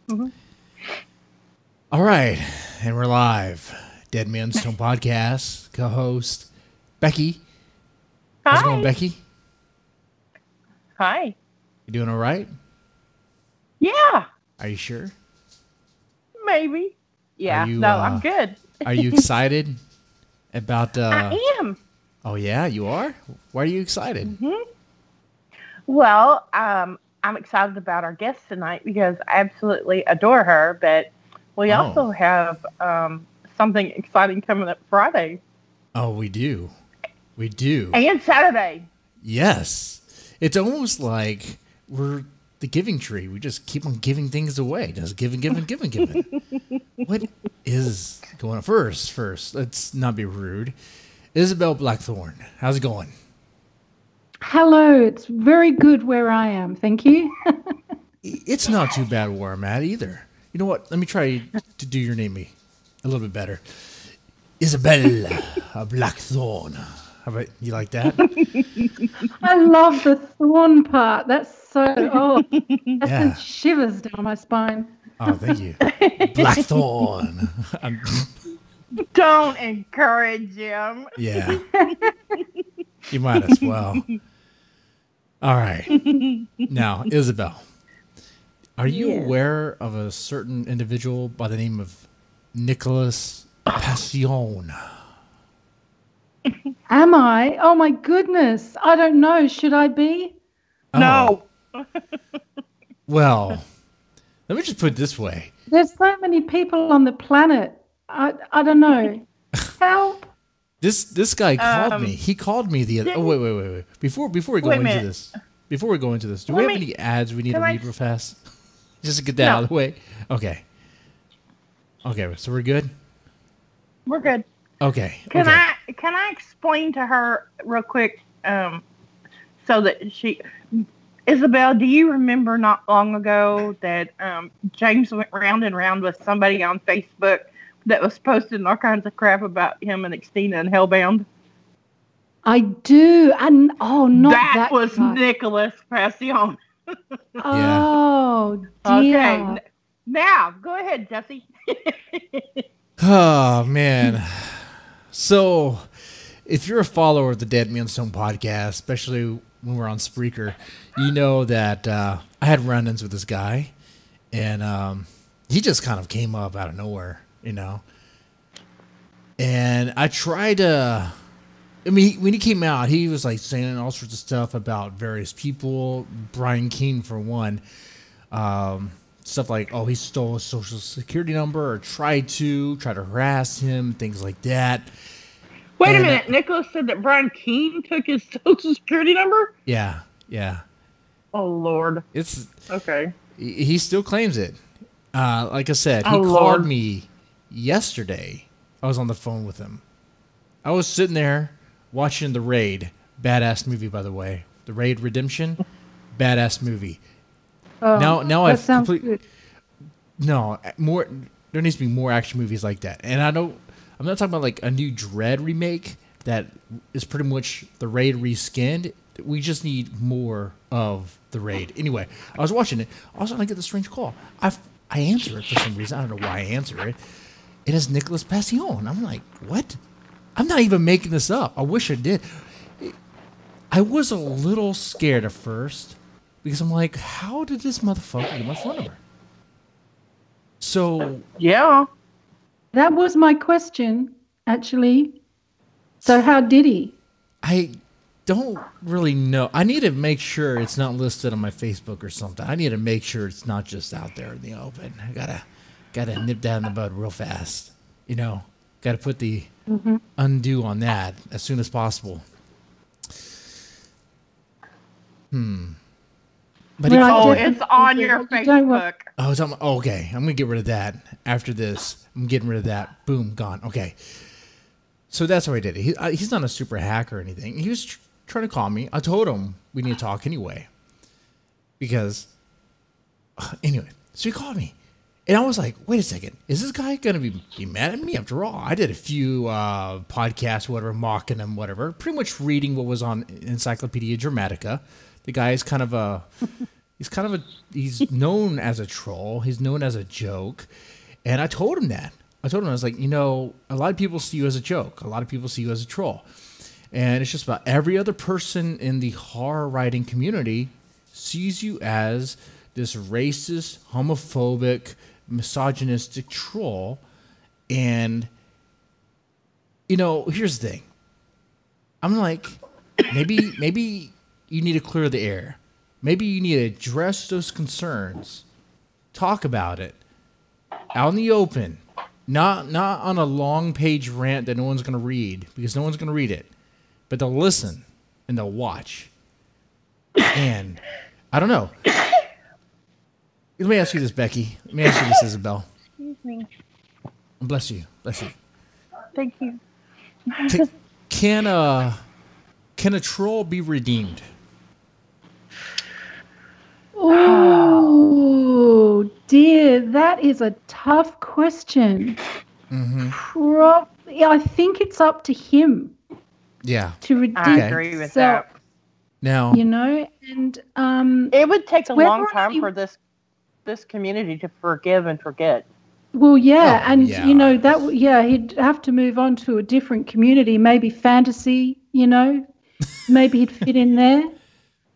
Mhm. All right, and we're live. Deadman's Tome podcast co-host Becky. How's it going, Hi. Becky? Hi. You doing all right? Yeah, Are you sure? maybe. Are Yeah. you No, I'm good. are you excited about I am. Oh yeah, you are? Why are you excited? Well, I'm excited about our guest tonight because I absolutely adore her, but we Oh. also have something exciting coming up Friday Oh, we do. We do. and Saturday. Yes. It's almost like we're the giving tree. We just keep on giving things away. Just giving. What is going on? First, let's not be rude. Isobel Blackthorn, how's it going? Hello, it's very good where I am. Thank you. It's not too bad where I'm at either. You know what? Let me try to do your name a little bit better. Isobel Blackthorn. How about you like that? I love the thorn part. That's so, that Yeah. sends shivers down my spine. Oh, thank you. Blackthorn. Don't encourage him. Yeah. You might as well. All right. Now, Isobel, are you Yes. aware of a certain individual by the name of Nicholas Passion? Am I? Oh my goodness. I don't know. Should I be? No. Well, let me just put it this way. There's so many people on the planet. I don't know. Help. This guy called me. He called me the other. Oh wait. Before we go Wait a into minute. this, do we have Let me- any ads we need to can I- read real fast? Just to get that No. out of the way. Okay. Okay, so we're good. We're good. Okay. Can okay. can I explain to her real quick, so that Isabel, do you remember not long ago that James went round and round with somebody on Facebook that was posting all kinds of crap about him and Xtina and Hellbound? I do. And not that was guy. Nicholas Passion. Oh, Okay, dear. now go ahead, Jesse. Oh man. So, if you're a follower of the Deadman Stone podcast, especially when we're on Spreaker, you know that I had run-ins with this guy, and he just kind of came up out of nowhere, you know. And I tried to. I mean, when he came out, he was like saying all sorts of stuff about various people, Brian Keane for one. Stuff like, oh, he stole his social security number or tried to harass him, things like that. Wait a And, minute, Nicholas said that Brian Keane took his social security number? Yeah. Oh, Lord. It's Okay. he still claims it. Like I said, he Oh, called Lord. me yesterday. I was on the phone with him. I was sitting there watching The Raid. Badass movie, by the way. The Raid Redemption. Badass movie. Oh, Now that I've sounds complete. good. No, more. There needs to be more action movies like that. And I'm not talking about like a new Dread remake that is pretty much The Raid reskinned. We just need more of The Raid. Anyway, I was watching it. All of a sudden, I get this strange call. I answer it for some reason. I don't know why I answer it. It is Nicholas Passion. I'm like, what? I'm not even making this up. I wish I did. I was a little scared at first because I'm like, how did this motherfucker get my phone number? So, Yeah. That was my question, actually. So how did he? I don't really know. I need to make sure it's not listed on my Facebook or something. I need to make sure it's not just out there in the open. I gotta nip that in the bud real fast. You know, gotta put the undo on that as soon as possible. But he Well, I called. Oh, definitely it's on think your that you don't want- Facebook. Oh, it's on my, okay. I'm gonna get rid of that after this. I'm getting rid of that. Boom, gone. Okay. So that's how I did it. He's not a super hacker or anything. He was trying to call me. I told him we need to talk anyway. Because, anyway, so he called me. And I was like, wait a second. Is this guy going to be mad at me? After all, I did a few podcasts, whatever, mocking him, whatever. Pretty much reading what was on Encyclopedia Dramatica. The guy is kind of a he's known as a troll. He's known as a joke. And I told him that. I was like, a lot of people see you as a joke. A lot of people see you as a troll. And it's just about every other person in the horror writing community sees you as this racist, homophobic, misogynistic troll. And, here's the thing. I'm like, maybe you need to clear the air. Maybe you need to address those concerns. Talk about it. Out in the open. Not on a long page rant that no one's going to read, because no one's going to read it. But they'll listen and they'll watch. And I don't know. Let me ask you this, Becky. Let me ask you this, Isabel. Excuse me. Bless you. Bless you. Thank you. Can a troll be redeemed? Oh dear, that is a tough question. Mm-hmm. I think it's up to him. Yeah. To redeem I agree with that. Now, and it would take a long whether time he- for this community to forgive and forget. Well, yeah, Oh, and yeah. he'd have to move on to a different community, maybe fantasy, maybe he'd fit in there.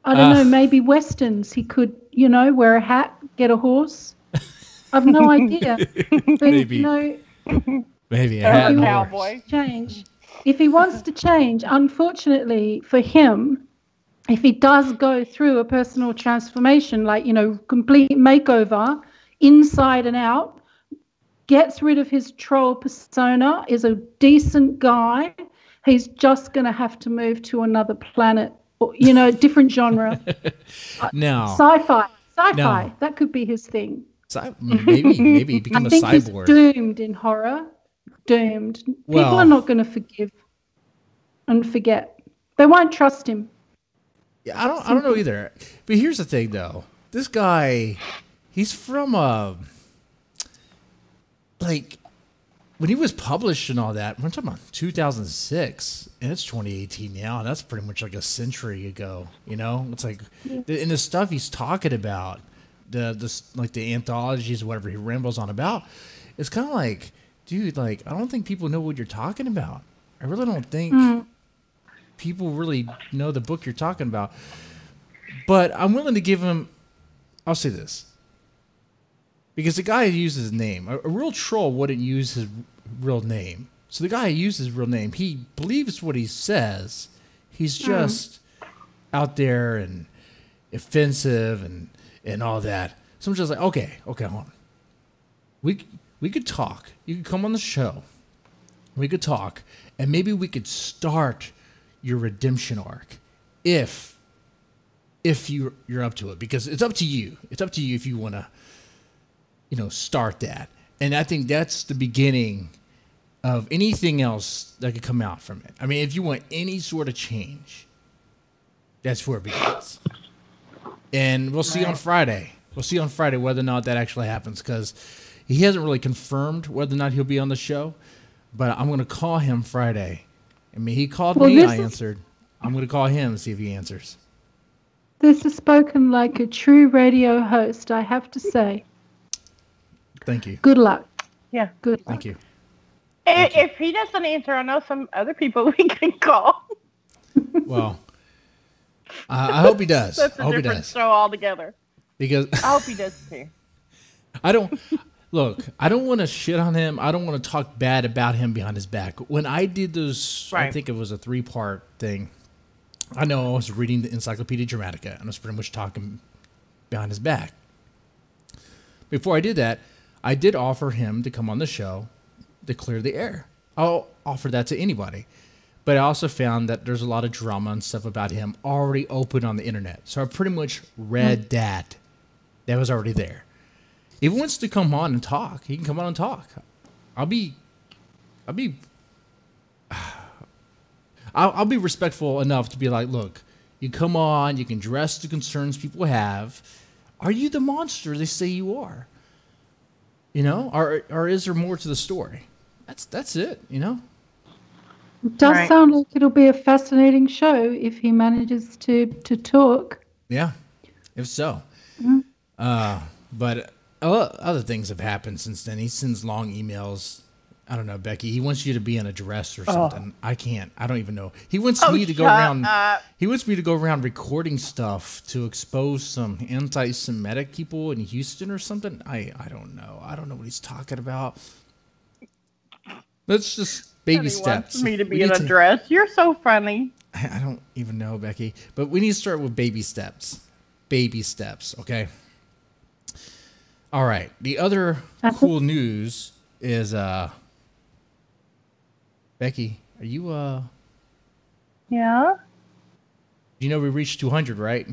I don't know, maybe westerns. He could, wear a hat, get a horse. I've no idea. But, Maybe. Maybe a hat Or a and a cowboy. horse. change. If he wants to change, unfortunately for him, if he does go through a personal transformation, like, complete makeover, inside and out, gets rid of his troll persona, is a decent guy, he's just going to have to move to another planet, or, different genre. No. Sci-fi. No. That could be his thing. Maybe become I a think cyborg. he's doomed in horror. Doomed. Well- People are not going to forgive and forget. They won't trust him. Yeah, I don't know either. But here's the thing, though. This guy, he's from when he was published and all that. We're talking about 2006, and it's 2018 now. And that's pretty much like a century ago. It's like, and the stuff he's talking about, the anthologies, whatever he rambles on about, it's kind of like, dude, I don't think people know what you're talking about. I really don't think people really know the book you're talking about. But I'm willing to give him, I'll say this. Because the guy uses his name. A real troll wouldn't use his real name. So the guy who uses his real name, he believes what he says. He's just out there and offensive and all that. So I'm just like, okay, hold on. We could talk. You could come on the show. We could talk. And maybe we could start your redemption arc if you're up to it, because it's up to you. It's up to you if you want to, start that. And I think that's the beginning of anything else that could come out from it. I mean, if you want any sort of change, that's where it begins. And we'll see on Friday. We'll see on Friday whether or not that actually happens, because he hasn't really confirmed whether or not he'll be on the show. But I'm going to call him Friday. I mean, he called me, I answered. I'm going to call him and see if he answers. This is spoken like a true radio host, I have to say. Thank you. Good luck. Yeah. Good luck. Thank you. If he doesn't answer, I know some other people we can call. Well, I hope he does. That's I a hope he different does. show altogether. Because I hope he does too. I don't want to shit on him. I don't want to talk bad about him behind his back. When I did those, I think it was a 3-part thing. I know I was reading the Encyclopedia Dramatica, and I was pretty much talking behind his back. Before I did that, I did offer him to come on the show to clear the air. I'll offer that to anybody. But I also found that there's a lot of drama and stuff about him already open on the internet. So I pretty much read that. That was already there. If he wants to come on and talk, he can come on and talk. I'll be respectful enough to be like, look, you come on, you can address the concerns people have. Are you the monster they say you are? Or is there more to the story? That's it, It does sound like it'll be a fascinating show if he manages to talk. Yeah, if so. But other things have happened since then. He sends long emails. I don't know, Becky. He wants you to be an address or something. I can't. I don't even know. He wants me to go around. He wants me to go around recording stuff to expose some anti-Semitic people in Houston or something. I don't know. I don't know what he's talking about. Let's just baby steps. Wants me to be an address. You're so funny. I don't even know, Becky. But we need to start with baby steps. Baby steps, okay? All right. The other cool news is Becky, are you Yeah. You know we reached 200, right?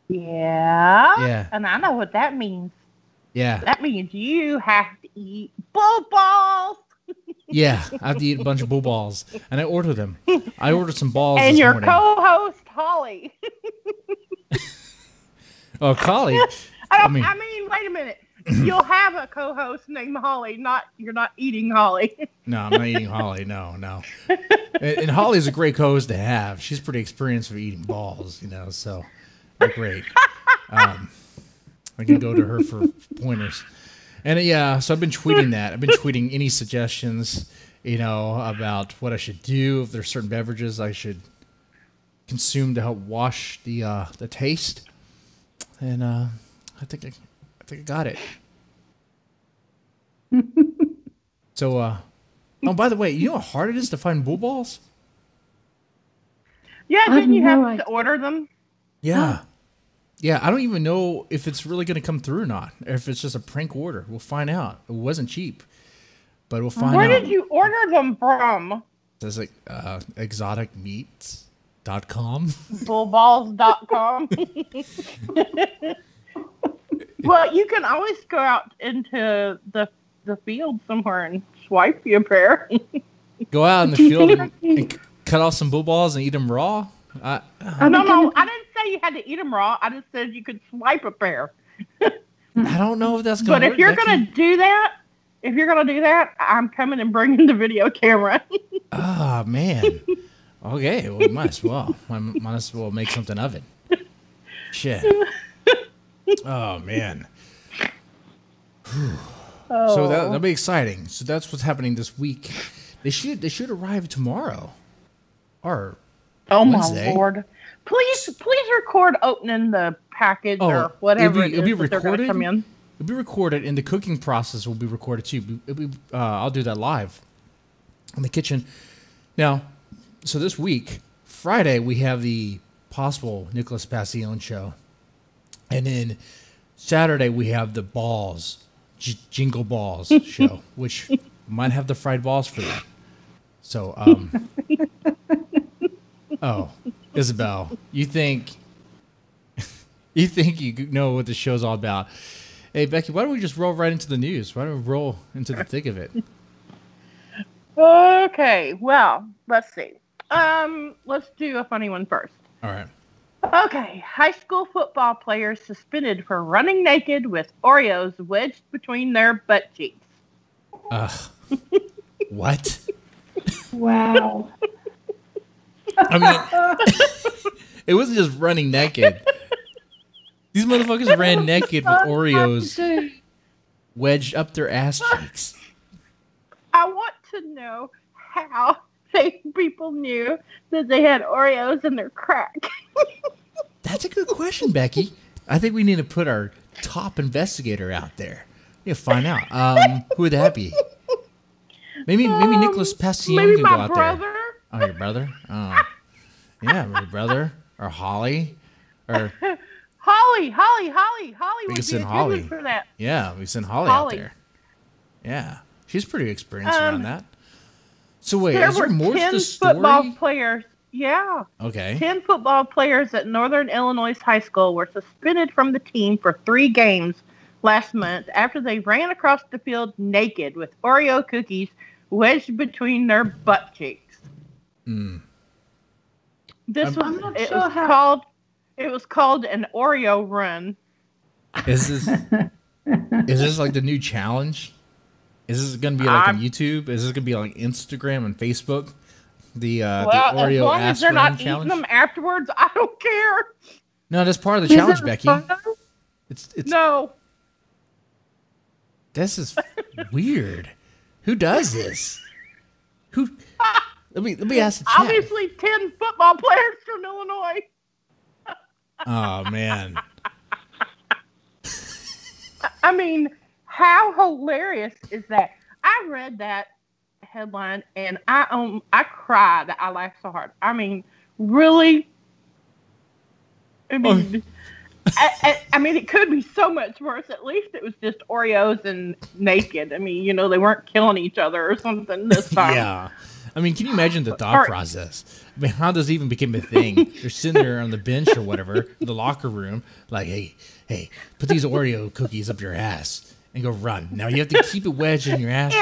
Yeah. Yeah. And I know what that means. Yeah. That means you have to eat bull balls. Yeah, I have to eat a bunch of bull balls, and I order them. I ordered some balls and this your morning. co-host Holly. Oh, Holly. I mean, wait a minute. You'll have a co-host named Holly. You're not eating Holly. No, I'm not eating Holly. No. And Holly's a great co-host to have. She's pretty experienced with eating balls, so they're great. I can go to her for pointers. And so I've been tweeting that. I've been tweeting any suggestions, about what I should do, if there's certain beverages I should consume to help wash the taste. And I think I got it. So, oh, by the way, you know how hard it is to find bull balls? Yeah, didn't you have to order them? Yeah. Yeah, I don't even know if it's really going to come through or not, or if it's just a prank order. We'll find out. It wasn't cheap, but we'll find out. Where did you order them from? It's like exoticmeats.com. Bullballs.com. Well, you can always go out into the field somewhere and swipe you a pair. Go out in the field and cut off some bull balls and eat them raw? No, I didn't say you had to eat them raw. I just said you could swipe a pair. I don't know if that's going to work. But if you're going to do that, I'm coming and bringing the video camera. Oh, man. Okay, well, we might as well. Might as well make something of it. Shit. Oh, man. So that'll be exciting. So that's what's happening this week. They should arrive tomorrow. Or Wednesday. My Lord. Please record opening the package or whatever it'll be recorded. Come in. It'll be recorded, and the cooking process will be recorded too. I'll do that live in the kitchen. Now, so this week, Friday, we have the possible Nicholas Passion show. And then Saturday, we have the balls, Jingle Balls show, which might have the fried balls for that. So, oh, Isabel, you think you know what the show's all about. Hey, Becky, why don't we just roll right into the news? Why don't we roll into the thick of it? Okay, well, let's see. Let's do a funny one first. All right. Okay, high school football players suspended for running naked with Oreos wedged between their butt cheeks. What? Wow. I mean, it wasn't just running naked. These motherfuckers ran naked with Oreos wedged up their ass cheeks. I want to know how people knew that they had Oreos in their crack. That's a good question, Becky. I think we need to put our top investigator out there. We need to find out. Who would that be? Maybe Nicholas Passion can go out brother. There. Oh, your brother? Oh. Yeah, my brother. Or Holly. Or Holly we would can send be a Holly. good one for that. Yeah, we send Holly out there. Yeah. She's pretty experienced around that. So wait, is there more to the story? Football players. Yeah. Okay. 10 football players at Northern Illinois High School were suspended from the team for 3 games last month after they ran across the field naked with Oreo cookies wedged between their butt cheeks. Mm. It was called an Oreo run. Is this like the new challenge? Is this going to be like on YouTube? Is this going to be like Instagram and Facebook? The Oreo as long as they're not challenge? eating them afterwards, I don't care. No, that's part of the challenge, Becky. It's No. This is weird. Who does this? Who? Let me ask the chat. Obviously, 10 football players from Illinois. Oh man. I mean, how hilarious is that? I read that headline and I cried. I laughed so hard. I mean, really? I mean, I mean, it could be so much worse. At least it was just Oreos and naked. I mean, they weren't killing each other or something this time. Yeah. I mean, can you imagine the thought process? I mean, how does it even become a thing? They're sitting there on the bench or whatever, in the locker room, like, hey, put these Oreo cookies up your ass and go run. Now you have to keep it wedged in your ass.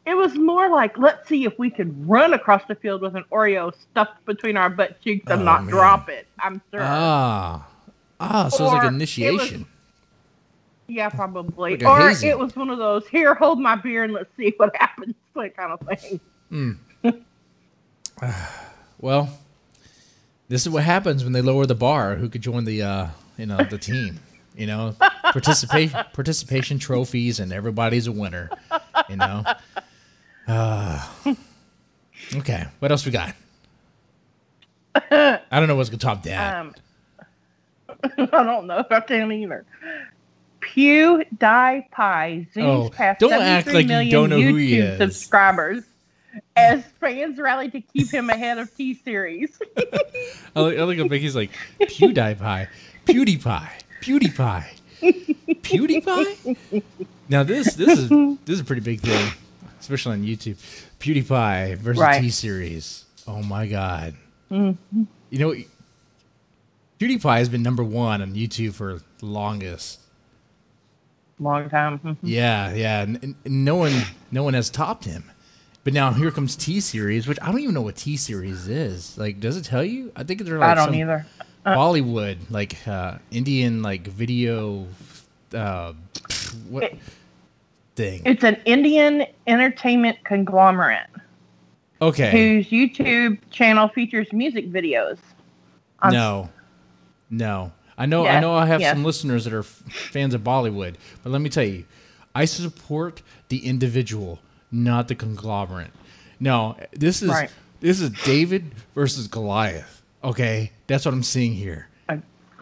It was more like, let's see if we could run across the field with an Oreo stuffed between our butt cheeks and not drop it. I'm sure. So it's like initiation. Yeah, probably. Like or hazing. It was one of those, here, hold my beer and let's see what happens, that kind of thing. Well, this is what happens when they lower the bar. Who could join the the team? Participation trophies, and everybody's a winner. Okay, what else we got? I don't know what's gonna top that. I don't know if I can either. Pewdiepie zooms past 73 million don't know YouTube who he is. subscribers as fans rally to keep him ahead of T-Series. I like how Becky's like, Pewdiepie. Now this is a pretty big thing, especially on YouTube. Pewdiepie versus T-Series. Oh my god. Mm-hmm. Pewdiepie has been number 1 on YouTube for the longest. Long time. Mm-hmm. Yeah. And no one has topped him. But now here comes T-Series, which I don't even know what T-Series is. Like, does it tell you? I think they're like I don't either. Bollywood, like Indian, like video, what thing? It's an Indian entertainment conglomerate. Okay. Whose YouTube channel features music videos. No. I know I have some listeners that are fans of Bollywood, but let me tell you, I support the individual, not the conglomerate. No, this is David versus Goliath. Okay, that's what I'm seeing here.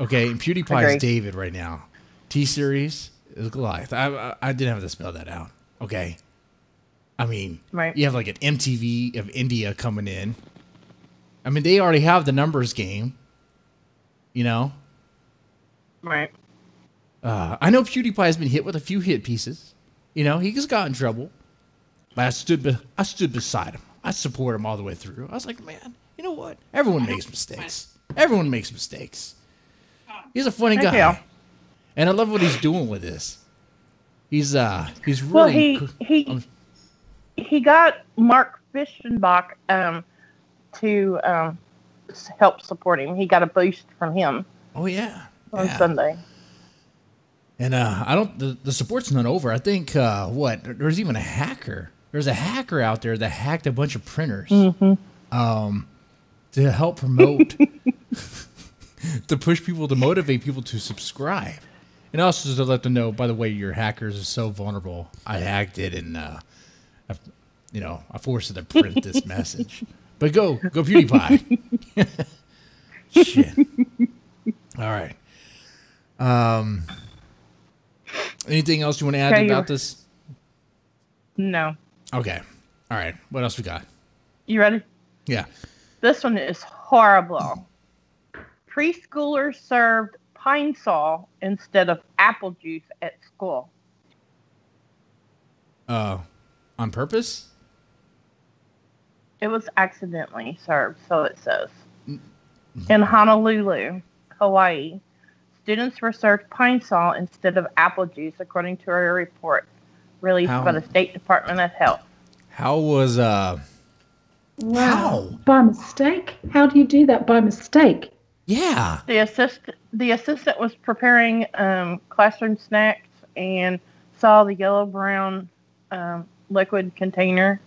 Okay, and Pewdiepie is David right now. T-Series is Goliath. I didn't have to spell that out. Okay, I mean, you have like an MTV of India coming in. I mean, they already have the numbers game. Right. I know PewDiePie has been hit with a few hit pieces. He just got in trouble. But I stood beside him. I support him all the way through. I was like, man, you know what? Everyone makes mistakes. He's a funny guy. Yeah. And I love what he's doing with this. He's really... Well, he got Mark Fischenbach to help support him. He got a boost from him. Oh, yeah. On Sunday. And the support's not over. I think there's even a hacker. There's a hacker out there that hacked a bunch of printers to help promote, to push people, to motivate people to subscribe, and also to let them know, by the way, your hackers are so vulnerable. I hacked it, and I forced it to print this message. But go PewDiePie. Shit. All right. Anything else you want to add about this? No. Okay. All right. What else we got? You ready? Yeah. This one is horrible. Preschoolers served pine sol instead of apple juice at school. On purpose? It was accidentally served, so it says. In Honolulu, Hawaii, students were served pine sol instead of apple juice, according to a report released by the State Department of Health. How was Wow. How? By mistake? How do you do that by mistake? Yeah. The assistant was preparing classroom snacks and saw the yellow-brown liquid container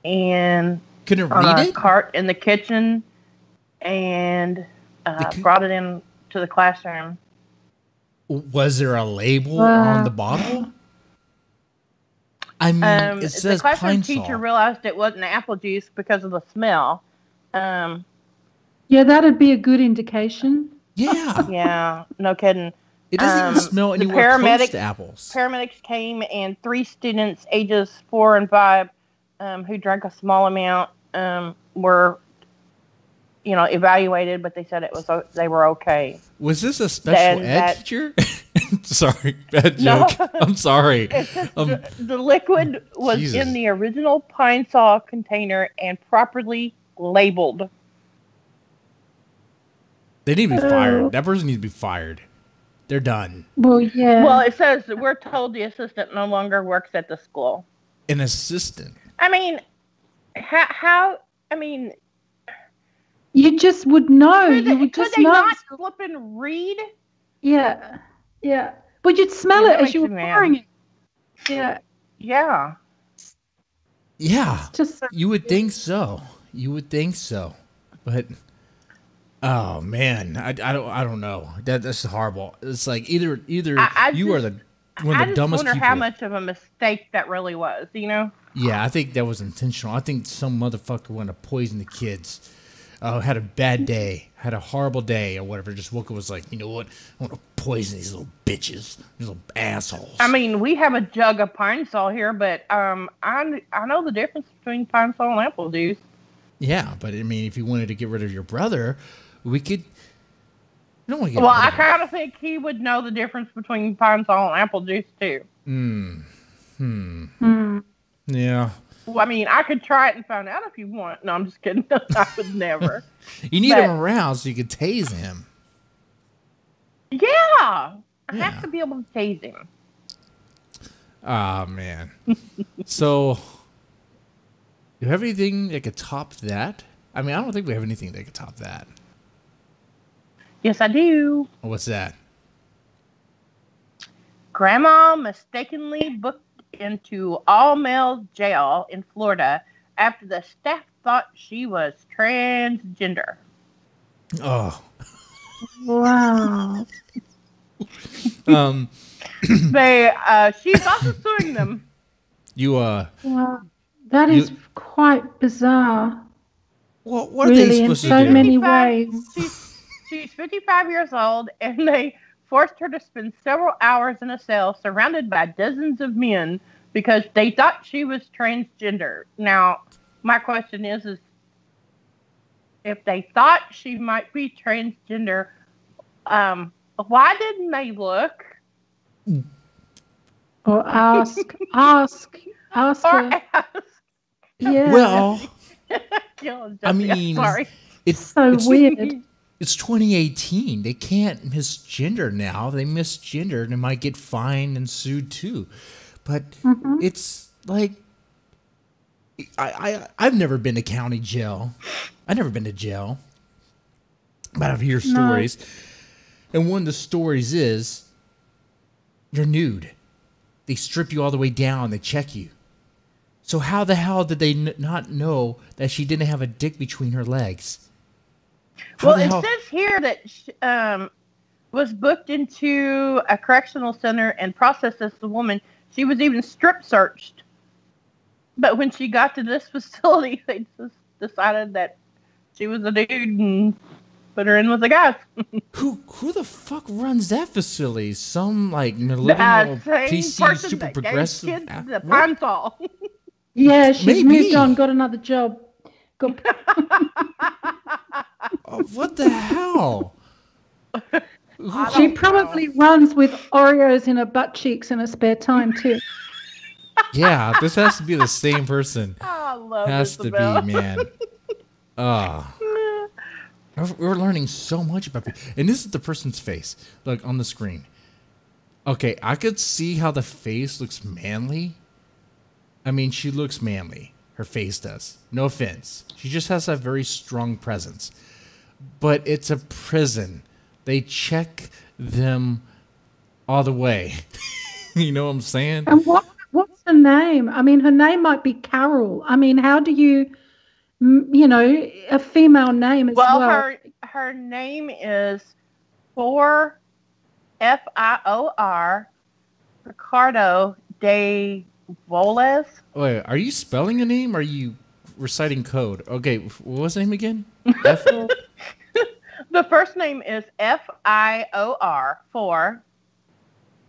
and couldn't on read a it? cart in the kitchen and brought it in to the classroom. Was there a label on the bottle? I mean, it says the classroom pine teacher sol. realized it wasn't apple juice because of the smell. Yeah, that'd be a good indication. Yeah. Yeah, no kidding. It doesn't even smell anywhere close to apples. Paramedics came, and 3 students ages 4 and 5 who drank a small amount were, evaluated, but they said they were okay. Was this a special ed teacher? Sorry, bad joke. No. I'm sorry. The liquid was in the original pine sol container and properly labeled. They need to be fired. That person needs to be fired. They're done. Well, yeah. Well, it says we're told the assistant no longer works at the school. An assistant? I mean, how? I mean, you just would know. Could they not flip and read? Yeah, yeah. But you'd smell it as you were pouring it. Yeah. Yeah. Yeah. You would think so. But oh man, I don't know. That's horrible. It's like either you are one of the dumbest people. I wonder how much of a mistake that really was. Yeah, I think that was intentional. I think some motherfucker wanted to poison the kids. Had a bad day, had a horrible day, or whatever. Just woke up was like, you know what? I want to poison these little bitches, these little assholes. I mean, we have a jug of pine sol here, but I know the difference between pine sol and apple juice. Yeah, but I mean, if you wanted to get rid of your brother, we could. You don't want to get. Well, I kind of think he would know the difference between pine sol and apple juice too. Yeah. Well, I mean, I could try it and find out if you want. No, I'm just kidding. I would never. You need him around so you can tase him. Yeah. I have to be able to tase him. Ah, man. So, do you have anything that could top that? I mean, I don't think we have anything that could top that. Yes, I do. What's that? Grandma mistakenly booked into all-male jail in Florida after the staff thought she was transgender. Oh. Wow. She's also suing them. Wow. That is quite bizarre. Well, what are they supposed to do? In so many ways. She's 55 years old, and they forced her to spend several hours in a cell surrounded by dozens of men because they thought she was transgender. Now, my question is if they thought she might be transgender, why didn't they look? Or ask her. Yeah. Well, I mean, sorry. It's so weird. It's 2018. They can't misgender now. They misgender. They might get fined and sued too. But it's like, I've never been to county jail. I've never been to jail. But I've heard stories. And one of the stories is you're nude. They strip you all the way down. They check you. So how the hell did they not know that she didn't have a dick between her legs? Well, it says here that she was booked into a correctional center and processed as a woman. She was even strip searched. But when she got to this facility, they just decided that she was a dude and put her in with the guys. Who the fuck runs that facility? Some like millennial PC super progressive. The pine sol. Yeah, she's moved on, got another job. What the hell? She probably runs with Oreos in her butt cheeks in her spare time too. Yeah, this has to be the same person. I love has Isobel. To be, man. We're learning so much about people. And this is the person's face. Look on the screen. Okay, I could see how the face looks manly. I mean, she looks manly. Her face does. No offense. She just has a very strong presence. But it's a prison. They check them all the way. You know what I'm saying? And what's her name? I mean, her name might be Carol. I mean, how do you, a female name as well? Well, her name is Fior Ricardo de Voles. Wait, are you spelling a name or are you reciting code? Okay, what was the name again? F? The first name is Fior, 4.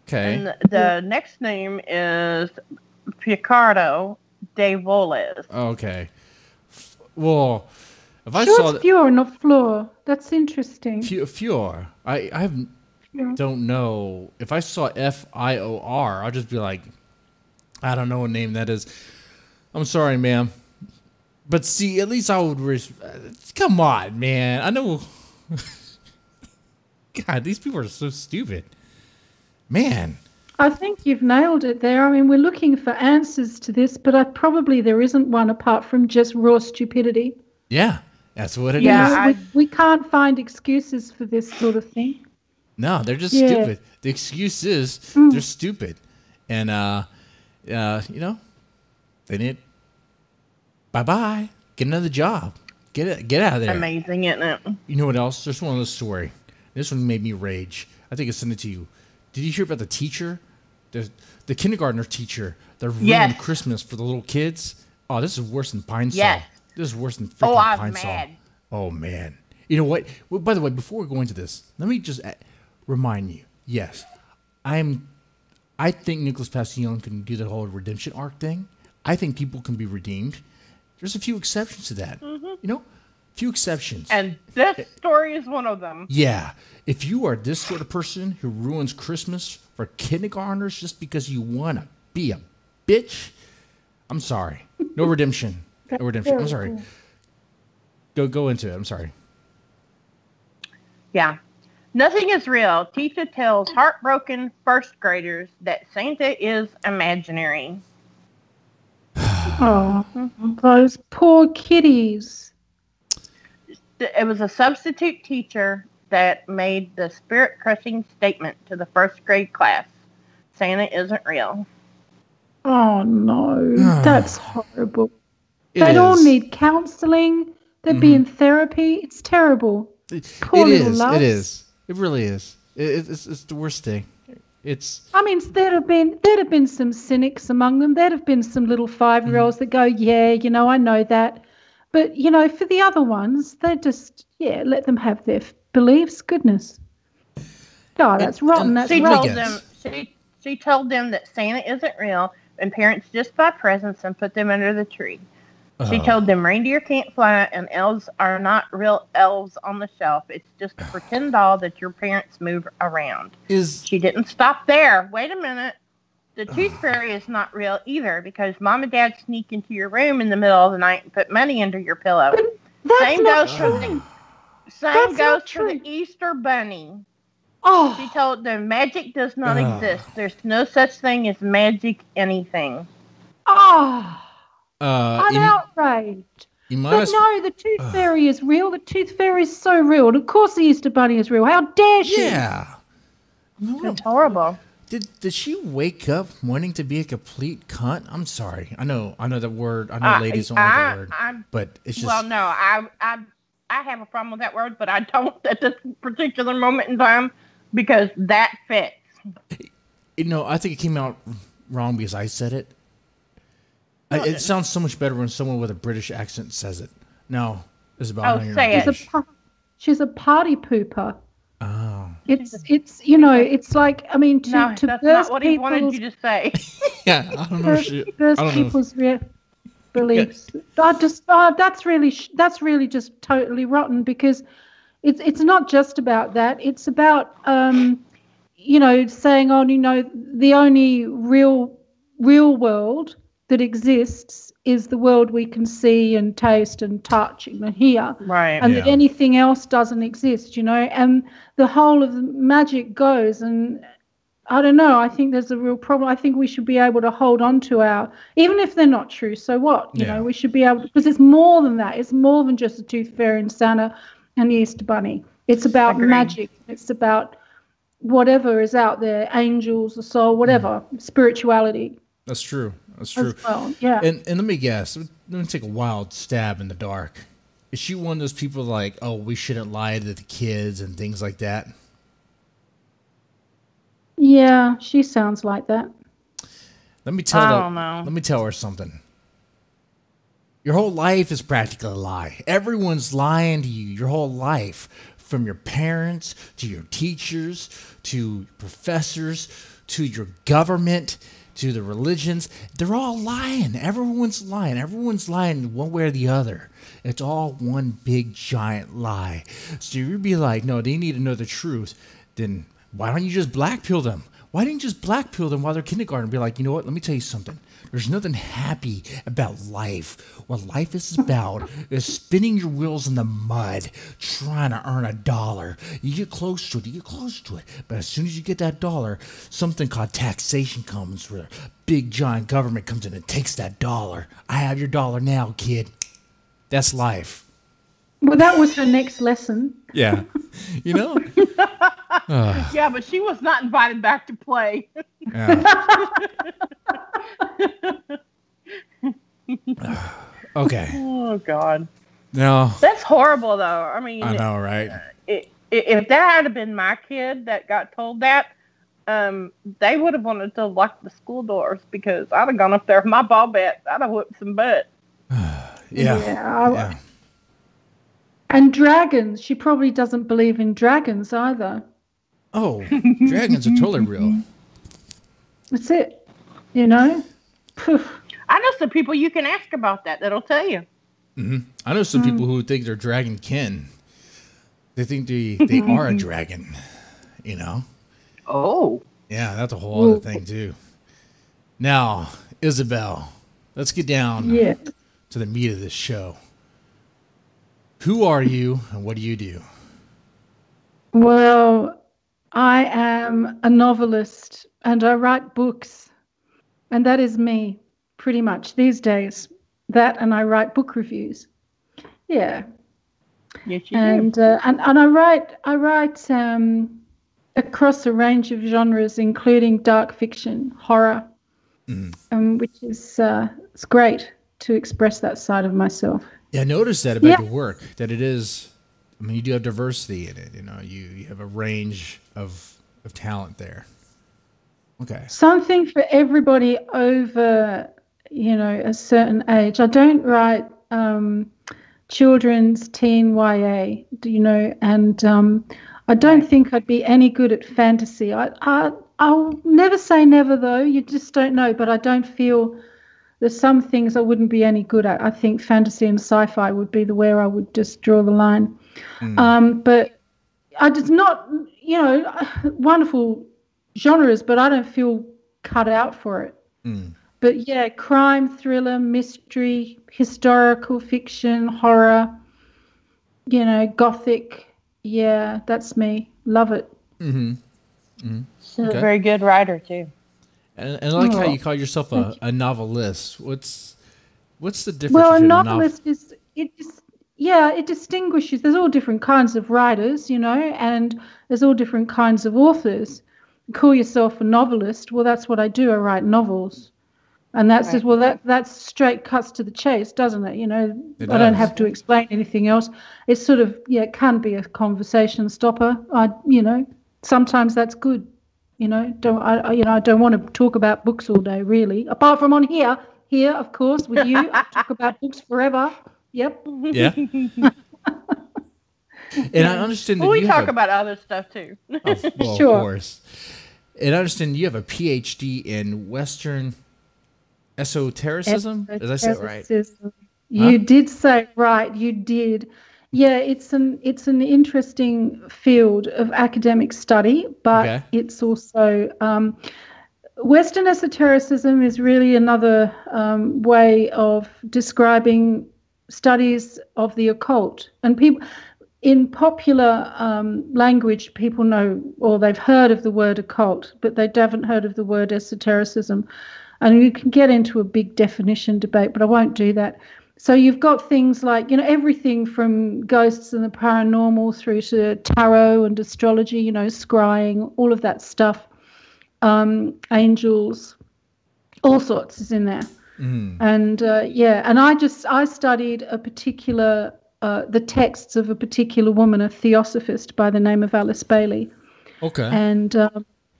Okay. And the next name is Picardo de Voles. Okay. Well, if I Sure, saw it's Fior, not Floor. That's interesting. Fior, I don't know. If I saw Fior, I'll just be like, I don't know what name that is. I'm sorry, ma'am. But see, at least I would. Come on, man. I know. God, these people are so stupid. Man. I think you've nailed it there. I mean, we're looking for answers to this, but probably there isn't one apart from just raw stupidity. Yeah, that's what it is. Yeah, we can't find excuses for this sort of thing. No, they're just stupid. The excuse is they're stupid. And, you know, they need, bye-bye. Get another job. Get out of there. Amazing, isn't it? You know what else? There's one other story. This one made me rage. I think I sent it to you. Did you hear about the teacher? The kindergartner teacher that ruined Christmas for the little kids? Oh, this is worse than Pine Sol. Yes. This is worse than freaking Pine Sol. mad. Oh, man. You know what? Well, by the way, before we go into this, let me just remind you. Yes, I think Nicholas Passillon can do the whole redemption arc thing. I think people can be redeemed. There's a few exceptions to that. Mm-hmm. You know? Few exceptions. And this story is one of them. Yeah. If you are this sort of person who ruins Christmas for kindergartners just because you want to be a bitch, I'm sorry. No redemption. No redemption. I'm sorry. Go into it. I'm sorry. Yeah. Nothing is real. Teacher tells heartbroken first graders that Santa is imaginary. Oh, those poor kiddies. It was a substitute teacher that made the spirit-crushing statement to the first grade class. Santa isn't real. Oh, no. That's horrible. It They'd all is. need counseling. They'd be in therapy. It's terrible. Poor little loves. It is. It really is. It's the worst thing. I mean, there'd have been some cynics among them. There'd have been some little 5-year-olds that go, yeah, you know, I know that. But, you know, for the other ones, they just, let them have their beliefs. Goodness. Oh, that's rotten. That's rotten. She told them that Santa isn't real and parents just buy presents and put them under the tree. She told them reindeer can't fly and elves are not real elves on the shelf. It's just a pretend doll that your parents move around. She didn't stop there. Wait a minute. The tooth fairy is not real either because mom and dad sneak into your room in the middle of the night and put money under your pillow. Same goes for the Easter bunny. Oh. She told them magic does not exist. There's no such thing as magic anything. Oh. I'm outraged. But no, the tooth fairy is real. The tooth fairy is so real. And of course the Easter bunny is real. How dare she? Yeah. It's horrible. Did she wake up wanting to be a complete cunt? I'm sorry. I know the word. I know ladies don't like the word. But it's just. Well, no, I have a problem with that word, but I don't at this particular moment in time because that fits. You know, I think it came out wrong because I said it. It sounds so much better when someone with a British accent says it. No, it's about. Oh, say it. She's a party pooper. Oh. It's you know, it's like, I mean, to that's not what he wanted you to say. Yeah, I don't know. Burst people's beliefs. That's really just totally rotten because it's not just about that. It's about you know, saying, oh, you know, the only real world that exists is the world we can see and taste and touch and hear. Right. And that anything else doesn't exist, you know, and the whole of the magic goes. And I don't know, I think there's a real problem. I think we should be able to hold on to even if they're not true, so what? You know, we should be able to, because it's more than that. It's more than just the Tooth Fairy and Santa and the Easter Bunny. It's about magic. It's about whatever is out there, angels, the soul, whatever, spirituality. That's true. That's true. Well, yeah. And let me guess. Let me take a wild stab in the dark. Is she one of those people like, oh, we shouldn't lie to the kids and things like that? Yeah, she sounds like that. Let me tell I don't know. Let me tell her something. Your whole life is practically a lie. Everyone's lying to you your whole life, from your parents to your teachers to professors to your government to the religions. They're all lying. Everyone's lying. Everyone's lying one way or the other. It's all one big giant lie. So you'd be like, no, they need to know the truth. Then why don't you just black pill them? Why didn't you just black pill them while they're kindergarten and be like, you know what, let me tell you something. There's nothing happy about life. What life is about is spinning your wheels in the mud, trying to earn $1. You get close to it, But as soon as you get that dollar, something called taxation comes, where big giant government comes in and takes that dollar. I have your dollar now, kid. That's life. Well, that was her next lesson. Yeah. You know? Yeah, but she was not invited back to play. Yeah. Okay. Oh, God. No. That's horrible, though. I mean, I know, right? If that had been my kid that got told that, they would have wanted to lock the school doors, because I'd have gone up there with my ball bat. I'd have whipped some butt. Yeah. And dragons. She probably doesn't believe in dragons either. Oh, dragons are totally real. That's it. You know? Poof. I know some people you can ask about that that'll tell you. Mm-hmm. I know some people who think they're dragon kin. They think they are a dragon, you know? Oh. Yeah, that's a whole other thing, too. Now, Isobel, let's get down to the meat of this show. Who are you and what do you do? Well, I am a novelist and I write books. And that is me, pretty much, these days. That, and I write book reviews. Yeah. Yes, you do. And I write across a range of genres, including dark fiction, horror, which is it's great to express that side of myself. Yeah, I noticed that about your work, that it is, I mean, you do have diversity in it. You know, you have a range of talent there. Okay. Something for everybody over, a certain age. I don't write children's teen YA, and I don't think I'd be any good at fantasy. I'll never say never, though. You just don't know. But I don't feel there's some things I wouldn't be any good at. I think fantasy and sci-fi would be where I would just draw the line. But I just not, wonderful genres, but I don't feel cut out for it. But yeah, crime, thriller, mystery, historical fiction, horror, gothic. Yeah, that's me. Love it. She's a very good writer too. And I like how you call yourself a novelist. What's the difference? Well, a novelist is it distinguishes. There's all different kinds of writers, and there's all different kinds of authors. You call yourself a novelist. Well, that's what I do. I write novels. And that's just, that's straight cuts to the chase, doesn't it? I don't have to explain anything else. It's sort of, it can be a conversation stopper. Sometimes that's good. I don't want to talk about books all day, really. Apart from on here, of course, with you, I talk about books forever. Yep. Yeah. And I understand that we talk about other stuff too. Sure. Of course. And I understand you have a PhD in Western esotericism. Did I say it right? You did say it right. You did. Yeah, it's an interesting field of academic study, but it's also Western esotericism is really another way of describing studies of the occult. And people in popular language, people know, or they've heard of the word occult, but they haven't heard of the word esotericism. And you can get into a big definition debate, but I won't do that. So you've got things like, everything from ghosts and the paranormal through to tarot and astrology, scrying, all of that stuff. Angels, all sorts is in there. And and I studied a particular, the texts of a particular woman, a theosophist by the name of Alice Bailey. Okay. And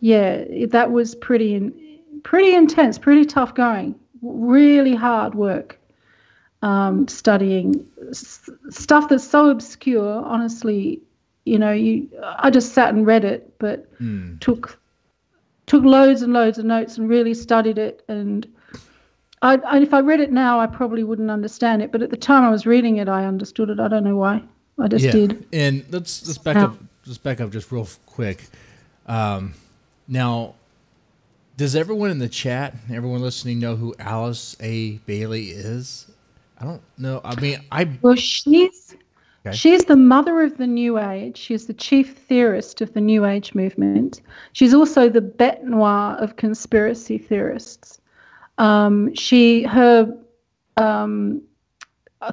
that was pretty intense, pretty tough going, really hard work. Studying stuff that's so obscure, honestly, I just sat and read it, but took loads and loads of notes and really studied it. And if I read it now, I probably wouldn't understand it, but at the time I was reading it, I understood it. I don't know why. I just did. And let's back up just real quick. Now, does everyone in the chat, everyone listening, know who Alice A. Bailey is? I don't know. I mean, she's the mother of the New Age. She's the chief theorist of the New Age movement. She's also the bête noire of conspiracy theorists. Her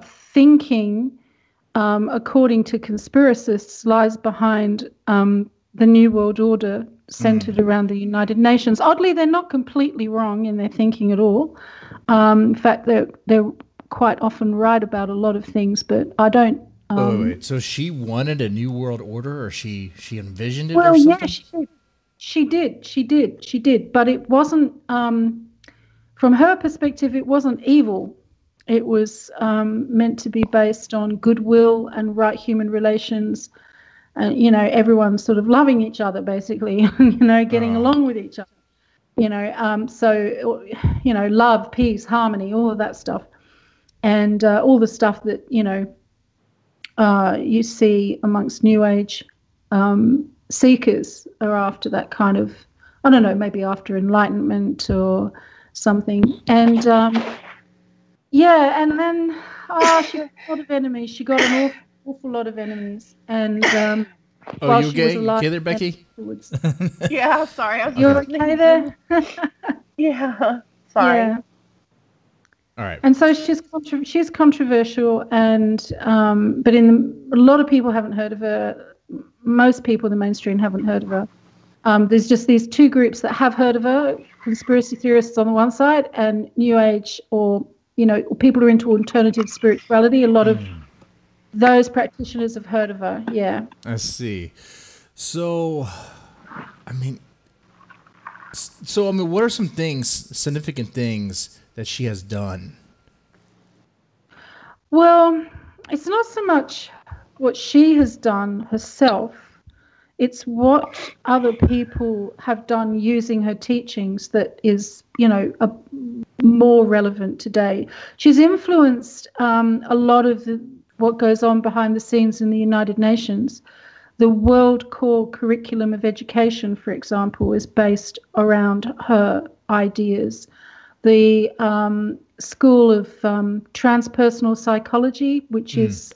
thinking, according to conspiracists, lies behind the New World Order centered around the United Nations. Oddly, they're not completely wrong in their thinking at all. In fact, they're quite often right about a lot of things, but I don't. Wait. So she wanted a new world order, or she envisioned it, or something? Well, yeah, she did. But it wasn't. From her perspective, it wasn't evil. It was meant to be based on goodwill and right human relations, and everyone sort of loving each other, basically, getting along with each other. So love, peace, harmony, all of that stuff. And all the stuff that, you see amongst New Age seekers are after that kind of, I don't know, maybe after enlightenment or something. And, and then she got a lot of enemies. She got an awful lot of enemies. And you okay? Okay there, Becky? Yeah, sorry. You're okay there? Yeah, sorry. Yeah. All right. And so she's controversial, and but a lot of people haven't heard of her. Most people in the mainstream haven't heard of her. There's just these two groups that have heard of her: conspiracy theorists on the one side, and New Age, or people who are into alternative spirituality. A lot of those practitioners have heard of her. Yeah. I see. So, I mean, what are some significant things that she has done? Well, it's not so much what she has done herself, it's what other people have done using her teachings that is, more relevant today. She's influenced a lot of what goes on behind the scenes in the United Nations. The World Core Curriculum of Education, for example, is based around her ideas. The School of Transpersonal Psychology, which is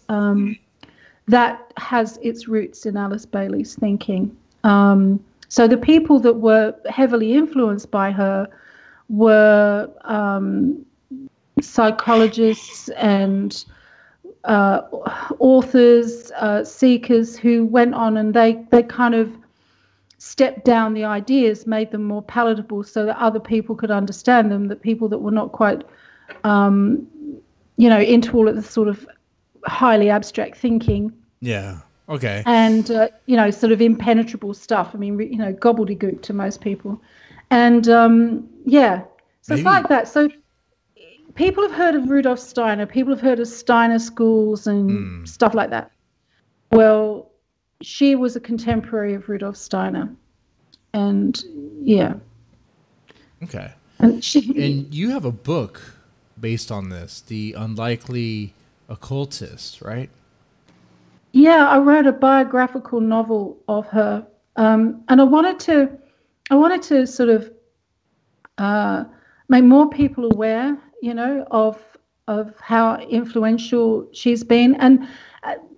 that has its roots in Alice Bailey's thinking. So the people that were heavily influenced by her were psychologists and authors, seekers who went on and they kind of stepped down the ideas, made them more palatable so that other people could understand them, that people that were not quite, into all of the sort of highly abstract thinking. Yeah. Okay. And, sort of impenetrable stuff. I mean, gobbledygook to most people. And, so it's like that. So people have heard of Rudolf Steiner. People have heard of Steiner schools and stuff like that. Well, she was a contemporary of Rudolf Steiner. And, yeah. Okay. And you have a book based on this, The Unlikely Occultist, right? Yeah, I wrote a biographical novel of her. And I wanted to sort of make more people aware, of how influential she's been. And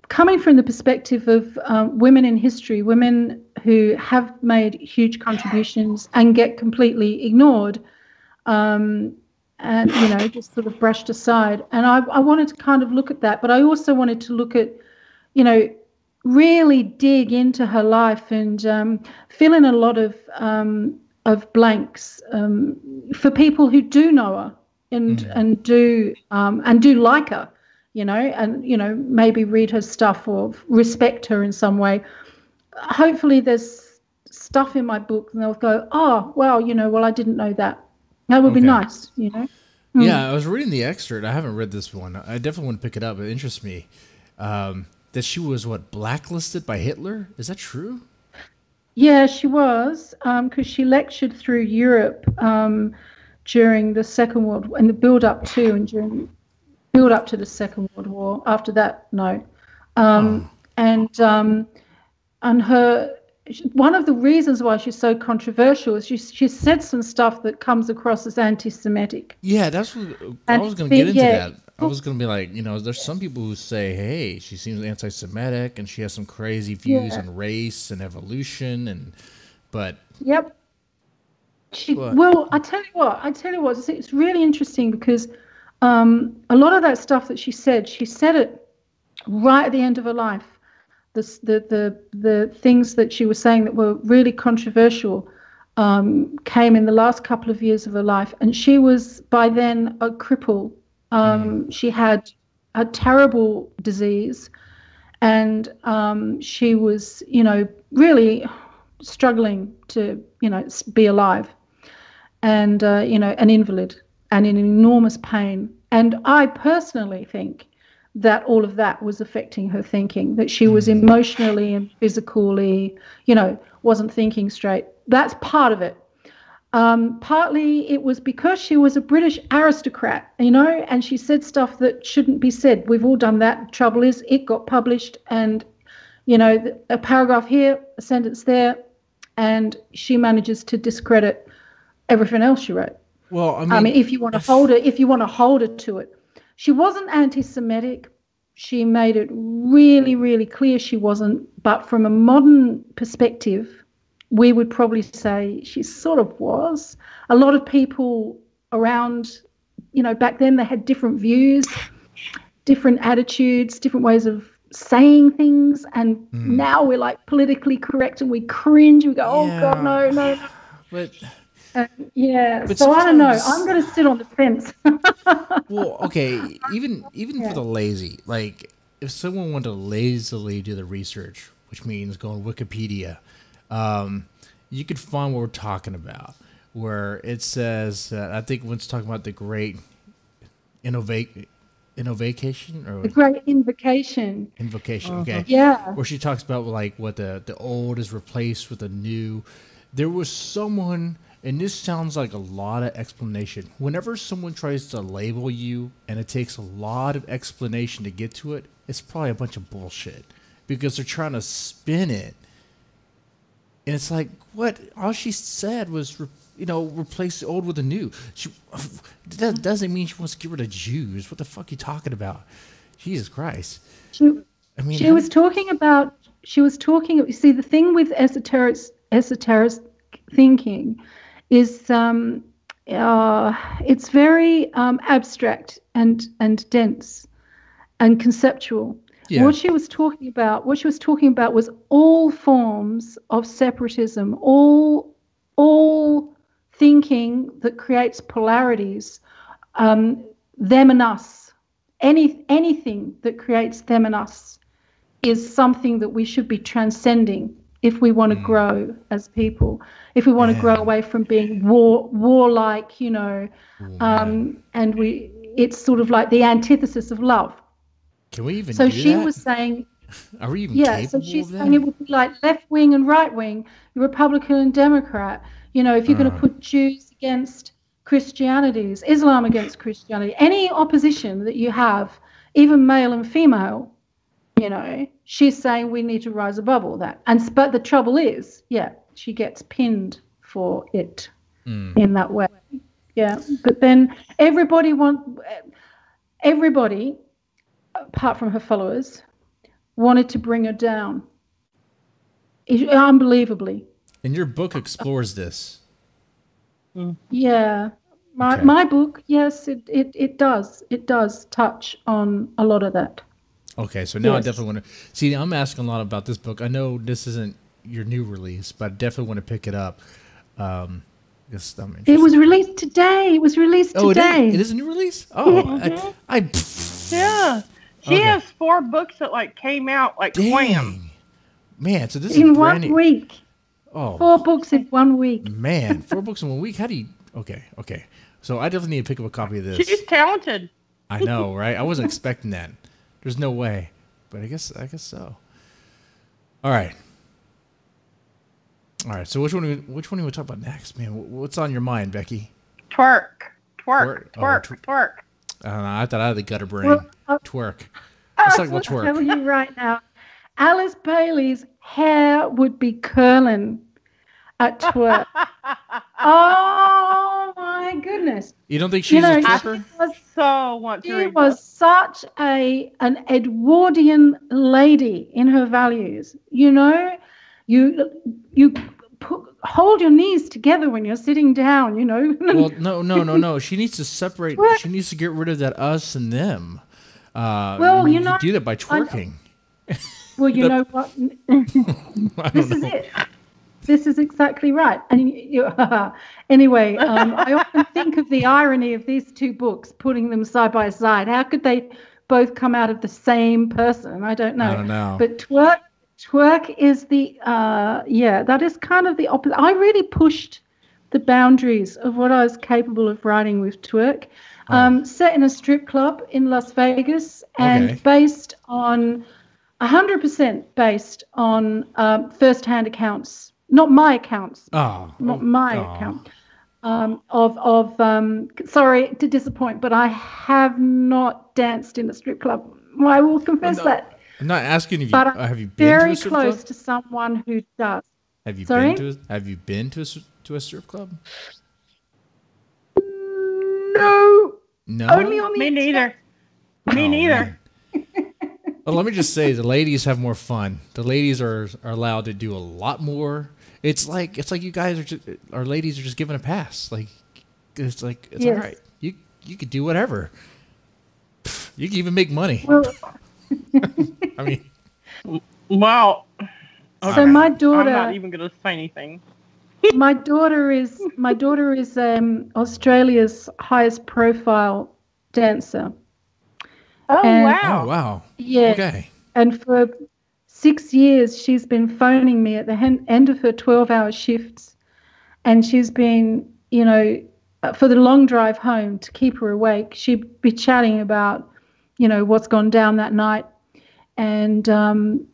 coming from the perspective of women in history, women who have made huge contributions and get completely ignored and, just sort of brushed aside. And I wanted to kind of look at that, but I also wanted to look at, really dig into her life and fill in a lot of blanks for people who do know her and do like her, and maybe read her stuff or respect her in some way. Hopefully, there's stuff in my book, and they'll go, "Oh, well, well, I didn't know that. That would be nice, Yeah, I was reading the excerpt. I haven't read this one. I definitely want to pick it up. It interests me. That she was blacklisted by Hitler. Is that true? Yeah, she was, because she lectured through Europe during the Second World War, and the build up to the Second World War. After that, no. And her, one of the reasons why she's so controversial is she said some stuff that comes across as anti-Semitic. Yeah, that's what I was going to get into. That I was going to be like, there's some people who say, hey, she seems anti-Semitic and she has some crazy views on race and evolution, but yep. Well, I tell you what, it's really interesting because a lot of that stuff that she said it right at the end of her life. The things that she was saying that were really controversial came in the last couple of years of her life, and she was by then a cripple. She had a terrible disease, and she was, really struggling to, be alive, and an invalid and in enormous pain. And I personally think that all of that was affecting her thinking, that she was emotionally and physically, wasn't thinking straight. That's part of it. Partly it was because she was a British aristocrat, and she said stuff that shouldn't be said. We've all done that. The trouble is it got published, and, a paragraph here, a sentence there, and she manages to discredit everything else she wrote. Well, I mean, if you want to hold her to it. She wasn't anti-Semitic. She made it really, really clear she wasn't. But from a modern perspective, we would probably say she sort of was. A lot of people around, back then they had different views, different attitudes, different ways of saying things. And now we're like politically correct and we cringe. We go, oh, God, no. But... so I don't know. I'm going to sit on the fence. Well, okay, even for the lazy, like if someone wanted to lazily do the research, which means go on Wikipedia, you could find what we're talking about, where it says, I think when it's talking about the great invocation, or the great invocation. Invocation, okay. Yeah. Where she talks about like what the old is replaced with the new. There was someone... And this sounds like a lot of explanation. Whenever someone tries to label you and it takes a lot of explanation to get to it, it's probably a bunch of bullshit because they're trying to spin it. And it's like, what? All she said was, replace the old with the new. That doesn't mean she wants to get rid of Jews. What the fuck are you talking about? Jesus Christ. She was talking, you see, the thing with esoteric thinking is it's very abstract and dense and conceptual. Yeah. What she was talking about was all forms of separatism, all thinking that creates polarities, them and us. Anything that creates them and us is something that we should be transcending if we want to grow as people, if we want to grow away from being warlike, and it's sort of like the antithesis of love. Can we even do that? So she was saying, are we even capable so she's of that? saying it would be like left wing and right wing, Republican and Democrat. If you're going to put Jews against Christianities, Islam against Christianity, any opposition that you have, even male and female, she's saying we need to rise above all that. But the trouble is, she gets pinned for it in that way. Yeah, but then everybody, apart from her followers, wanted to bring her down. Unbelievably. And your book explores this. Yeah. My book, yes, it does. It does touch on a lot of that. Okay, so now I definitely want to... See, I'm asking a lot about this book. I know this isn't your new release, but I definitely want to pick it up. It was released today. Today. It is a new release? Oh, yeah. She has 4 books that came out Dang. wham. Man, so this in is one week. Oh, 4 books in 1 week. man, 4 books in 1 week. How do you? Okay. So I definitely need to pick up a copy of this. She's talented. I know, right? I wasn't expecting that. There's no way, but I guess so. All right. So which one do we talk about next, man? What's on your mind, Becky? Twerk. I thought I had the gutter brain. Well, Twerk. Let's talk about I'll tell Twerk. you right now, Alice Bailey's hair would be curling at Twerk. Oh my goodness! You don't think she's a twerker? She was such an Edwardian lady in her values. You know, you hold your knees together when you're sitting down. You know. Well, no. She needs to separate. Twerk. She needs to get rid of that us and them. Well, you do that by twerking. Well, you know what? This is it. This is exactly right. And anyway, I often think of the irony of these 2 books, putting them side by side. How could they both come out of the same person? I don't know. But Twerk is that is kind of the opposite. I really pushed the boundaries of what I was capable of writing with Twerk. Set in a strip club in Las Vegas and based on 100% based on first-hand accounts. Not my accounts. Account. Sorry to disappoint, but I have not danced in a strip club. I will confess that. I'm not asking if but have you been to a strip club? Very close to someone who does. Have you been to a strip club? No. Only on the Me neither. Me neither. Well, let me just say, the ladies have more fun. The ladies are allowed to do a lot more. It's like you guys our ladies are just given a pass. It's all right. You could do whatever. You can even make money. Well, I mean, wow. Okay. So my daughter. I'm not even going to say anything. My daughter is Australia's highest profile dancer. Wow! Oh wow! Yeah. Okay. And for 6 years, she's been phoning me at the end of her 12-hour shifts, and she's been, for the long drive home to keep her awake, she'd be chatting about, what's gone down that night, and so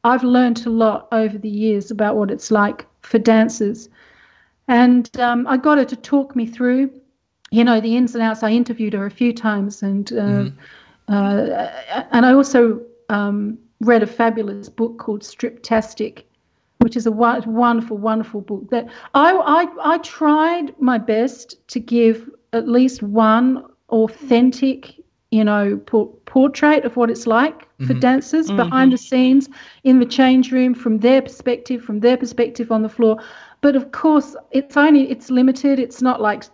I've learned a lot over the years about what it's like for dancers, and I got her to talk me through, the ins and outs. I interviewed her a few times, and I also read a fabulous book called Striptastic, which is a wonderful, wonderful book. That I tried my best to give at least one authentic, portrait of what it's like for dancers behind the scenes, in the change room, from their perspective on the floor. But of course, it's limited. It's not like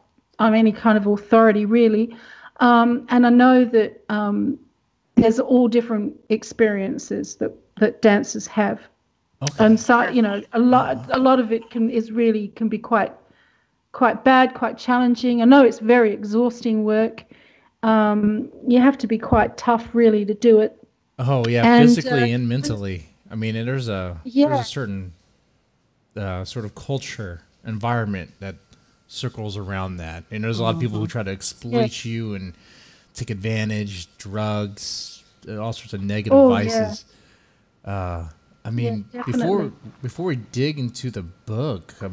I'm any kind of authority, really. And I know that there's all different experiences that dancers have. Okay. And so, a lot of it can be quite bad, quite challenging. I know it's very exhausting work. You have to be quite tough, really, to do it. Oh yeah, physically and mentally. I mean, there's a certain sort of culture environment that circles around that, and there's a lot of people who try to exploit you and take advantage, drugs, all sorts of negative vices. I mean, before we dig into the book, how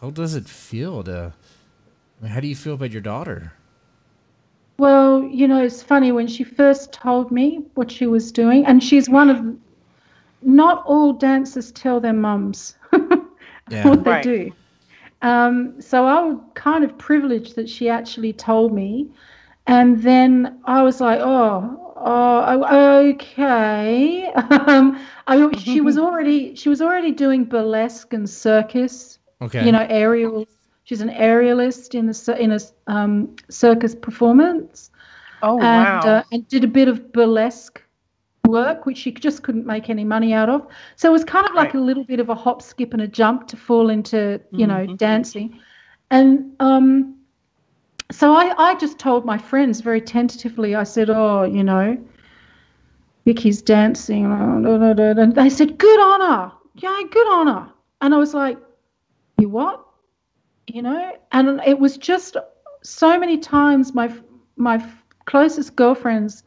does it feel how do you feel about your daughter? Well, it's funny, when she first told me what she was doing, and she's not all dancers tell their mums what they do. So I was kind of privileged that she actually told me, and then I was like, okay. She was already doing burlesque and circus. Okay. Aerials. She's an aerialist in a circus performance. Oh, wow! And did a bit of burlesque work, which she just couldn't make any money out of. So it was kind of like a little bit of a hop, skip, and a jump to fall into, dancing. And so I just told my friends very tentatively, I said, Vicky's dancing. And they said, good on her. Yeah, good on her. And I was like, you what? You know? And it was just so many times my closest girlfriends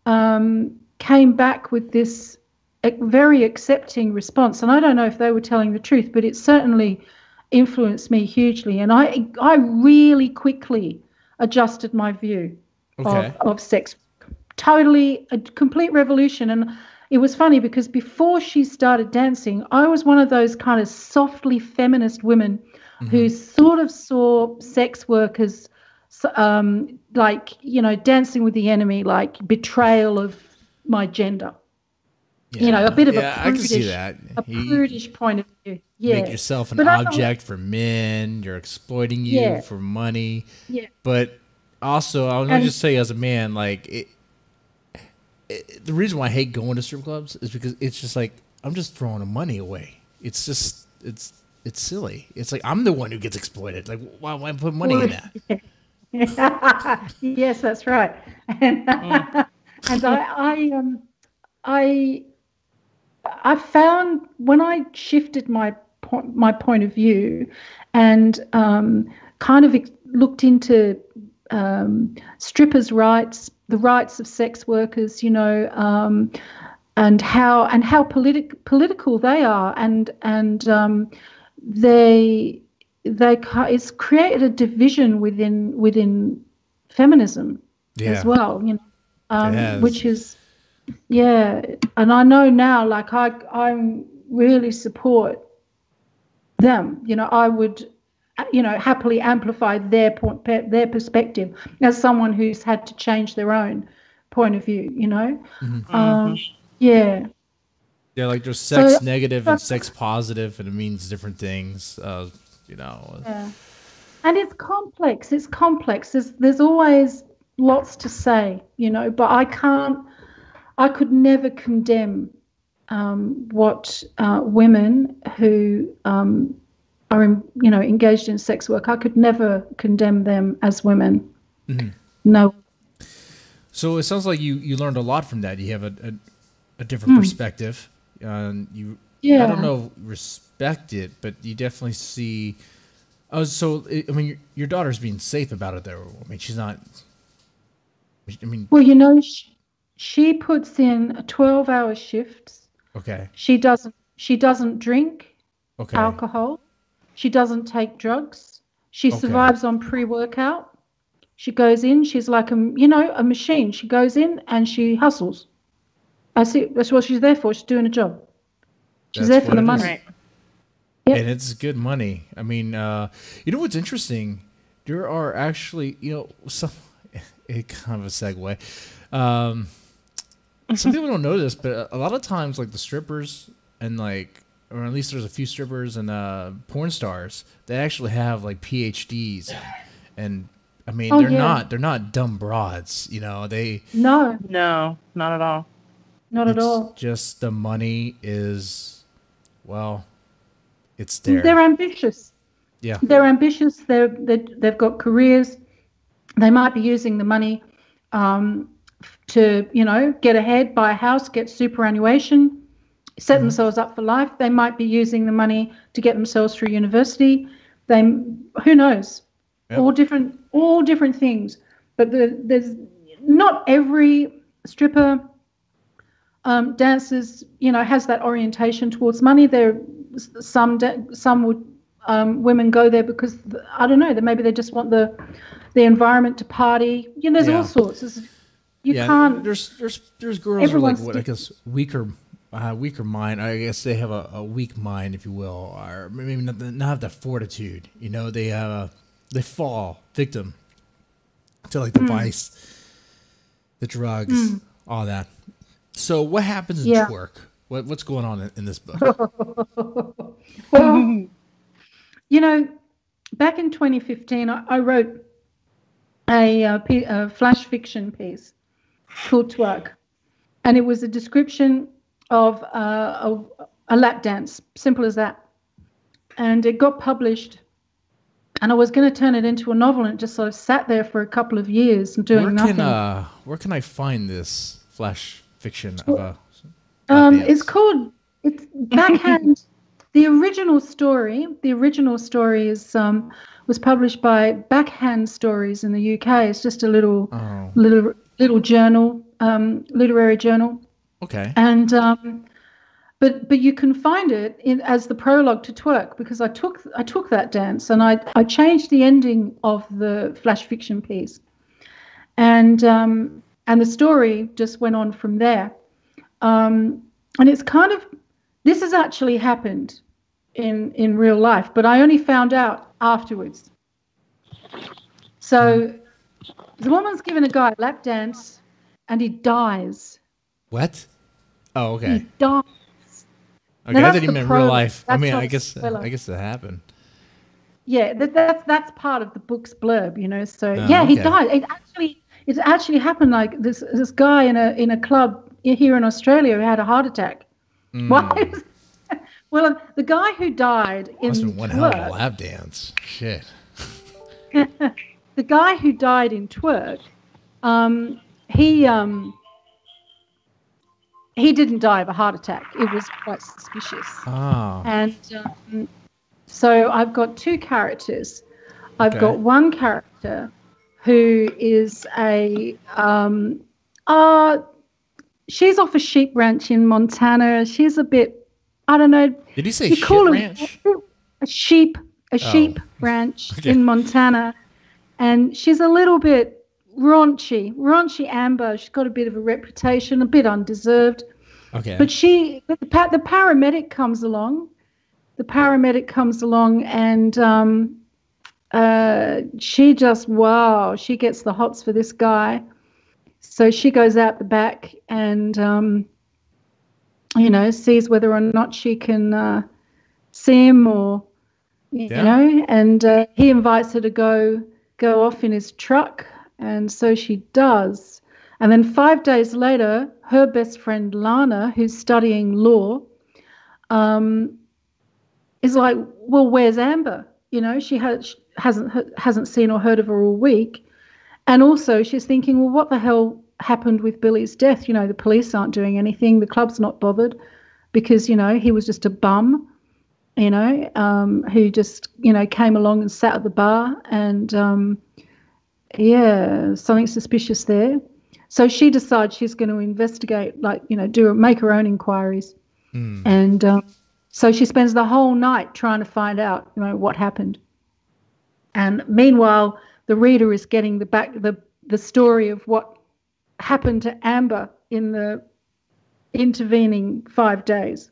came back with this very accepting response. And I don't know if they were telling the truth, but it certainly influenced me hugely. And I really quickly adjusted my view of sex. Totally a complete revolution. And it was funny because before she started dancing, I was one of those kind of softly feminist women who sort of saw sex workers like, you know, dancing with the enemy, like betrayal of my gender. Yeah. You know, a bit of I can see that. A prudish point of view. Yeah. Make yourself an object for men. You're exploiting you for money. Yeah. But also, I want to just say as a man, like, the reason why I hate going to strip clubs is because it's just like, I'm just throwing the money away. It's just, it's silly. It's like, I'm the one who gets exploited. Like, why put money in that? Yes, that's right. And, and I found when I shifted my point of view and kind of looked into strippers' rights, the rights of sex workers, you know, and how political they are, and it's created a division within feminism as well, you know, which is and I know now, like I really support them. You know, I would, you know, happily amplify their perspective as someone who's had to change their own point of view, you know. Yeah, like there's sex negative and sex positive, and it means different things, you know. And it's complex. There's always lots to say, you know, but I could never condemn what women who are you know, engaged in sex work. I could never condemn them as women. No. So it sounds like you learned a lot from that. You have a different perspective. You I don't know, respect it, but you definitely see. So I mean, your daughter's being safe about it, though. I mean, she's not. I mean, well, you know, she puts in 12-hour shifts. Okay. She doesn't drink alcohol. She doesn't take drugs. She survives on pre-workout. She goes in. She's like a machine. She goes in and she hustles. That's what she's there for. She's doing a job. She's there for the money. Right. Yep. And it's good money. I mean, you know what's interesting? There are actually, you know, some kind of a segue. Some people don't know this, but a lot of times, like the strippers and like, or at least there's a few strippers and porn stars that actually have like PhDs, and I mean they're not dumb broads, you know. No, not at all. Not at all. Just the money is, well, it's there. They're ambitious. Yeah, they're ambitious. They've got careers. They might be using the money to, you know, get ahead, buy a house, get superannuation, set themselves up for life. They might be using the money to get themselves through university. Who knows? Yep. All different things. But there's not every stripper dancers, you know, has that orientation towards money. Some would women go there because I don't know, that maybe they just want the environment to party. You know, there's all sorts. You can't. There's girls who are like, what, I guess weaker mind. I guess they have a weak mind, if you will, or maybe not have the fortitude. You know, they fall victim to like the vice, the drugs, all that. So what happens in Twerk? What's going on in this book? Well, you know, back in 2015, I wrote a flash fiction piece called Twerk, and it was a description of a lap dance, simple as that. And it got published, and I was going to turn it into a novel, and it just sort of sat there for a couple of years and doing nothing. Where can I find this flash fiction of a it's called Backhand. The original story is was published by Backhand Stories in the UK. It's just a little journal, literary journal. Okay. And but you can find it as the prologue to Twerk, because I took that dance and I changed the ending of the flash fiction piece, and the story just went on from there. And it's kind of, this has actually happened in real life, but I only found out afterwards. So the woman's given a guy a lap dance and he dies. What? Oh, okay. He dies. Okay, Now, I thought you meant real life. I mean, I guess that happened. Yeah, that's part of the book's blurb, you know. So he okay. died. It actually happened. Like this guy in a club here in Australia who had a heart attack. Why? Well, the guy who died in Must have been one hell of a lap dance. Shit. The guy who died in Twerk, he didn't die of a heart attack. It was quite suspicious. Oh. And so I've got two characters. I've got one character who is she's off a sheep ranch in Montana. She's a bit, I don't know. Did he say sheep ranch? A sheep ranch in Montana. And she's a little bit raunchy Amber. She's got a bit of a reputation, a bit undeserved. Okay. But the paramedic comes along. And she just, she gets the hots for this guy. So she goes out the back and, sees whether or not she can see him or, you know, and he invites her to go off in his truck. And so she does. And then 5 days later, her best friend Lana, who's studying law, is like, well, where's Amber? You know, she hasn't seen or heard of her all week. And also she's thinking, well, what the hell happened with Billy's death? You know, the police aren't doing anything. The club's not bothered because, you know, he was just a bum, you know, who just, you know, came along and sat at the bar and, something suspicious there. So she decides she's going to investigate, like, you know, make her own inquiries. And so she spends the whole night trying to find out, you know, what happened. And meanwhile, the reader is getting the story of what happened to Amber in the intervening 5 days.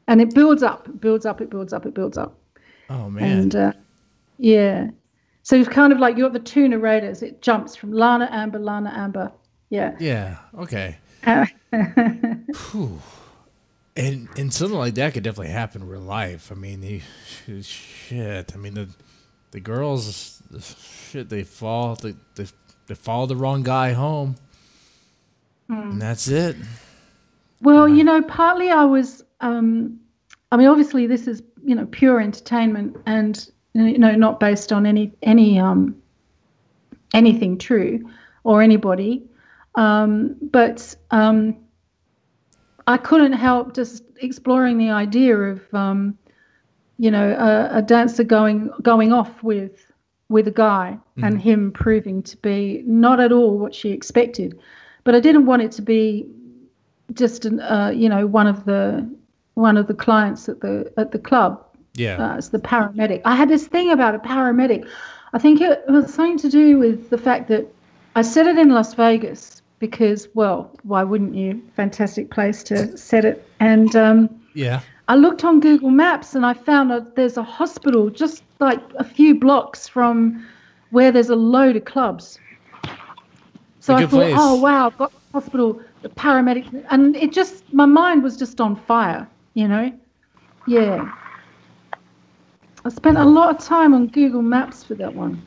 And it builds up. Oh, man. And, so it's kind of like you got the two narrators. It jumps from Lana, Amber. Yeah. Yeah. Okay. And something like that could definitely happen in real life. I mean, shit. I mean, the girls, they fall. They follow the wrong guy home, and that's it. Well, you know, partly I was. I mean, obviously, this is, you know, pure entertainment, and, you know, not based on anything true or anybody. But I couldn't help just exploring the idea of, you know, a dancer going off with a guy and him proving to be not at all what she expected. But I didn't want it to be just you know, one of the clients at the club. Yeah. It's the paramedic. I had this thing about a paramedic. I think it was something to do with the fact that I set it in Las Vegas because, well, why wouldn't you? Fantastic place to set it. And I looked on Google Maps and I found there's a hospital just like a few blocks from where there's a load of clubs. So I thought, place. Oh, wow, I've got the hospital, the paramedic. And my mind was just on fire, you know? Yeah. I spent a lot of time on Google Maps for that one.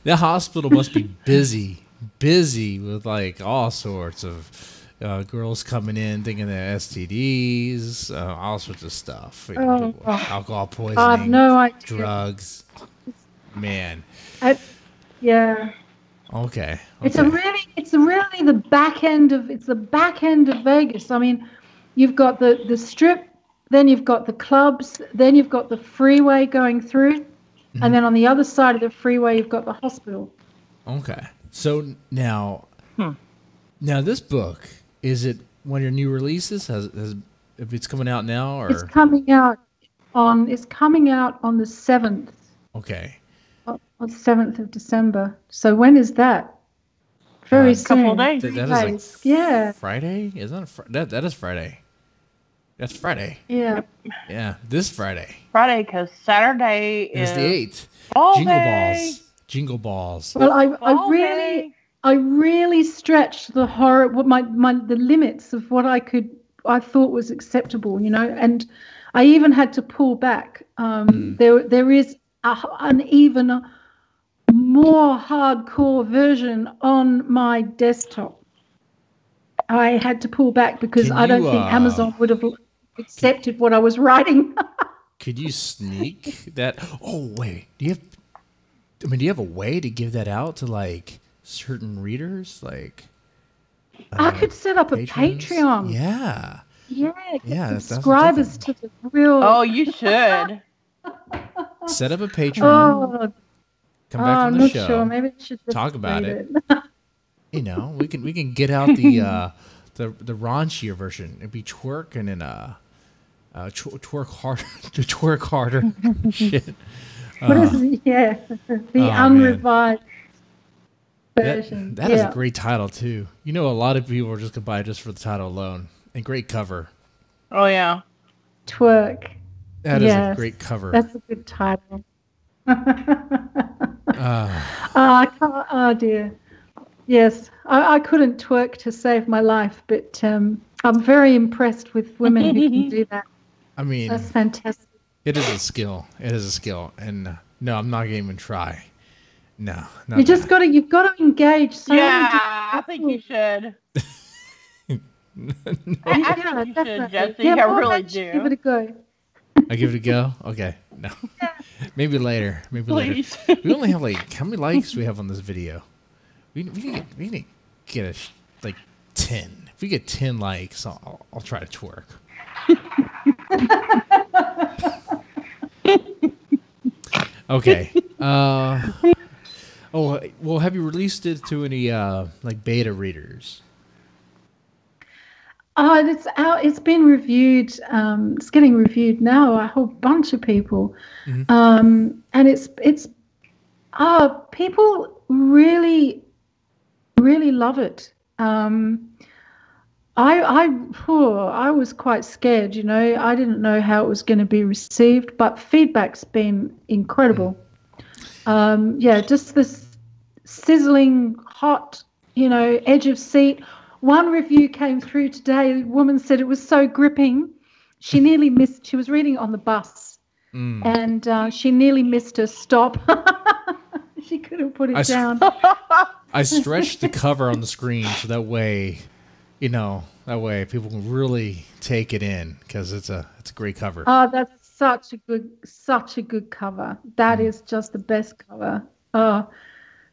That hospital must be busy with like all sorts of girls coming in thinking they're STDs, all sorts of stuff. You know, alcohol poisoning, I have no idea. drugs. Man. Yeah. Okay. It's really the back end of Vegas. I mean, you've got the strip, then you've got the clubs, then you've got the freeway going through, and then on the other side of the freeway you've got the hospital. Okay. So now this book, is it one of your new releases? If it's coming out now, or it's coming out on the 7th. Okay. On 7th of December. So when is that? Very soon. Couple days. That is yeah. Friday? Is that that is Friday? That's Friday. Yeah. Yeah, this Friday. Friday, because Saturday is the 8th. Jingle balls. Well, I really stretched the horror, the limits of what I thought was acceptable, you know, and I even had to pull back. There is an even more hardcore version on my desktop. I had to pull back because I don't think Amazon would have accepted what I was writing. Could you sneak that? Oh wait, do you have a way to give that out to like certain readers? Like, I could set up patrons? a Patreon. Yeah. Yeah. Subscribers to the real. Oh, you should. Set up a Patreon. Oh, come back on the show. Sure. Maybe I should just talk about it. it. You know, we can get out the raunchier version. It'd be Twerk and then twerk harder, to twerk harder. Shit. What is it? Yeah, the unrevised version. That is a great title too. You know, a lot of people are just gonna buy it just for the title alone. And great cover. Oh yeah, Twerk. That is a great cover. That's a good title. I can't. Oh dear. Yes, I couldn't twerk to save my life, but I'm very impressed with women who can do that. I mean, that's fantastic. It is a skill. And no, I'm not gonna even try. No, you've got to engage. So I think you should. I think you should, Jesse. I really do. Give it a go. I give it a go. Okay, no, maybe later. Please. Later. We only have like how many likes do we have on this video? We need to get like 10. If we get 10 likes, I'll try to twerk. Okay. Well, have you released it to any like beta readers? It's out. It's been reviewed. It's getting reviewed now. A whole bunch of people, and it's people really love it. I was quite scared, you know. I didn't know how it was going to be received, but feedback's been incredible. Just this sizzling hot, you know, edge of seat. One review came through today. A woman said it was so gripping. She nearly missed. She was reading it on the bus, and she nearly missed her stop. She couldn't put it down. I stretched the cover on the screen so that way, you know, people can really take it in because it's a great cover. Oh, that's such a good cover. That is just the best cover. Oh,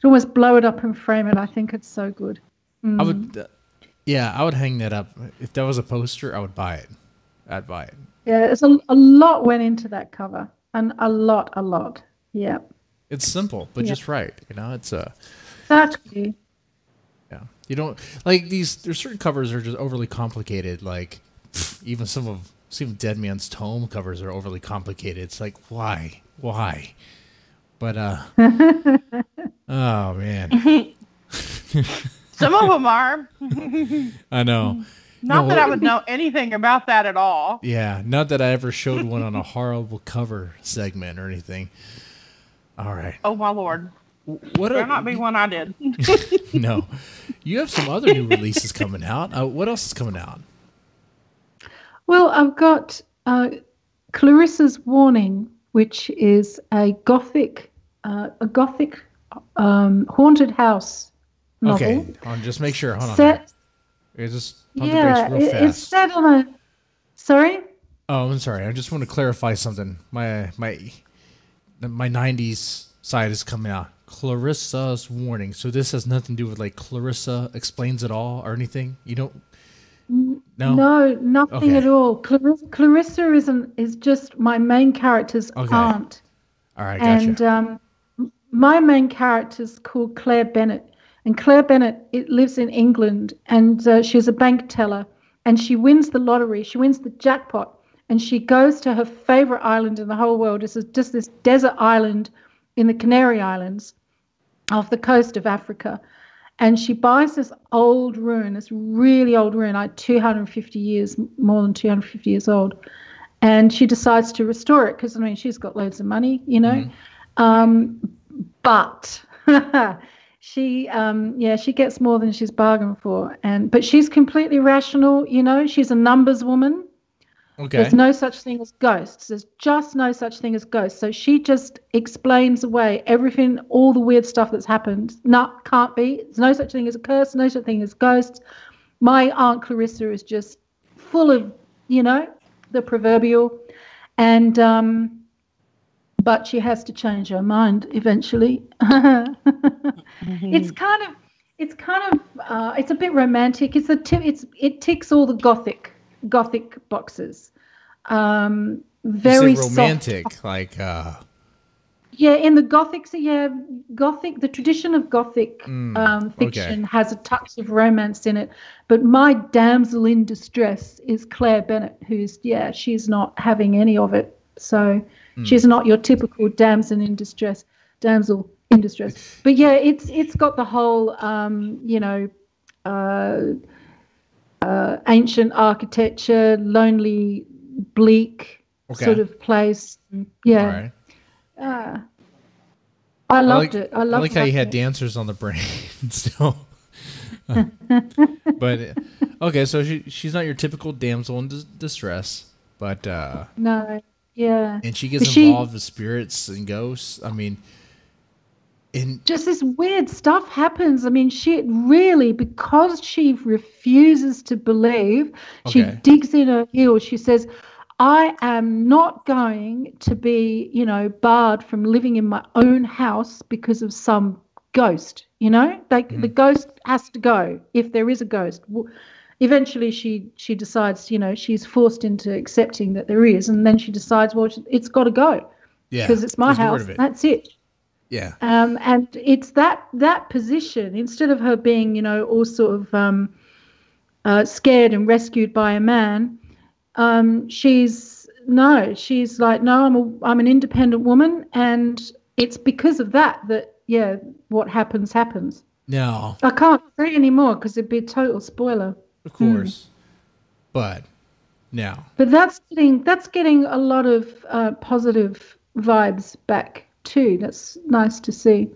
to almost blow it up and frame it. I think it's so good. I would hang that up. If that was a poster, I would buy it. I'd buy it. Yeah, it's a lot went into that cover, and a lot. Yeah. It's simple, but just right. You know, it's exactly. Yeah, you don't like these. There's certain covers that are just overly complicated. Like even some of Deadman's Tome covers are overly complicated. It's like why? But oh man. Some of them are. I know. Not that I would know anything about that at all. Yeah, not that I ever showed one on a horrible cover segment or anything. All right. Oh my lord. What There not be one I did. No. You have some other new releases coming out. What else is coming out? Well, I've got Clarissa's Warning, which is a gothic haunted house novel. Okay, just make sure. Hold on. Just pump the brakes real fast. It's set on a. Sorry. Oh, I'm sorry. I just want to clarify something. My 90s side is coming out. Clarissa's warning. So this has nothing to do with like Clarissa explains it all or anything. You don't. No. No, nothing Okay. at all. Clarissa is just my main character's aunt. All right, gotcha. And my main character's called Claire Bennett. And Claire Bennett lives in England, and she's a bank teller. And she wins the lottery. She wins the jackpot. And she goes to her favorite island in the whole world. It's just this desert island in the Canary Islands off the coast of Africa. And she buys this old ruin, this really old ruin, like 250 years, more than 250 years old. And she decides to restore it because, I mean, she's got loads of money, you know. But she gets more than she's bargained for. But she's completely rational, you know. She's a numbers woman. Okay. There's no such thing as ghosts. There's just no such thing as ghosts. So she just explains away everything, all the weird stuff that's happened. No, can't be. There's no such thing as a curse, no such thing as ghosts. My Aunt Clarissa is just full of, you know, the proverbial. And but she has to change her mind eventually. It's a bit romantic. It ticks all the gothic boxes. Very romantic, soft. like yeah, in the gothic, the tradition of gothic fiction has a touch of romance in it. But my damsel in distress is Claire Bennett, she's not having any of it. So she's not your typical damsel in distress. But yeah, it's got the whole ancient architecture, lonely, bleak sort of place. Yeah. All right. I loved it. I like how you had dancers on the brain still. But okay, so she's not your typical damsel in distress, but no, yeah. And she gets involved with spirits and ghosts. I mean, just this weird stuff happens. I mean, because she refuses to believe, she digs in her heels. She says, I am not going to be, barred from living in my own house because of some ghost, the ghost has to go if there is a ghost. Eventually she decides, she's forced into accepting that there is. And then she decides, well, it's got to go because it's my house. That's it. Yeah. And it's that position, instead of her being, all sort of scared and rescued by a man, she's like, no, I'm an independent woman, and it's because of that what happens. No. I can't say anymore because it'd be a total spoiler. Of course. But no. But that's getting a lot of positive vibes back too. That's nice to see.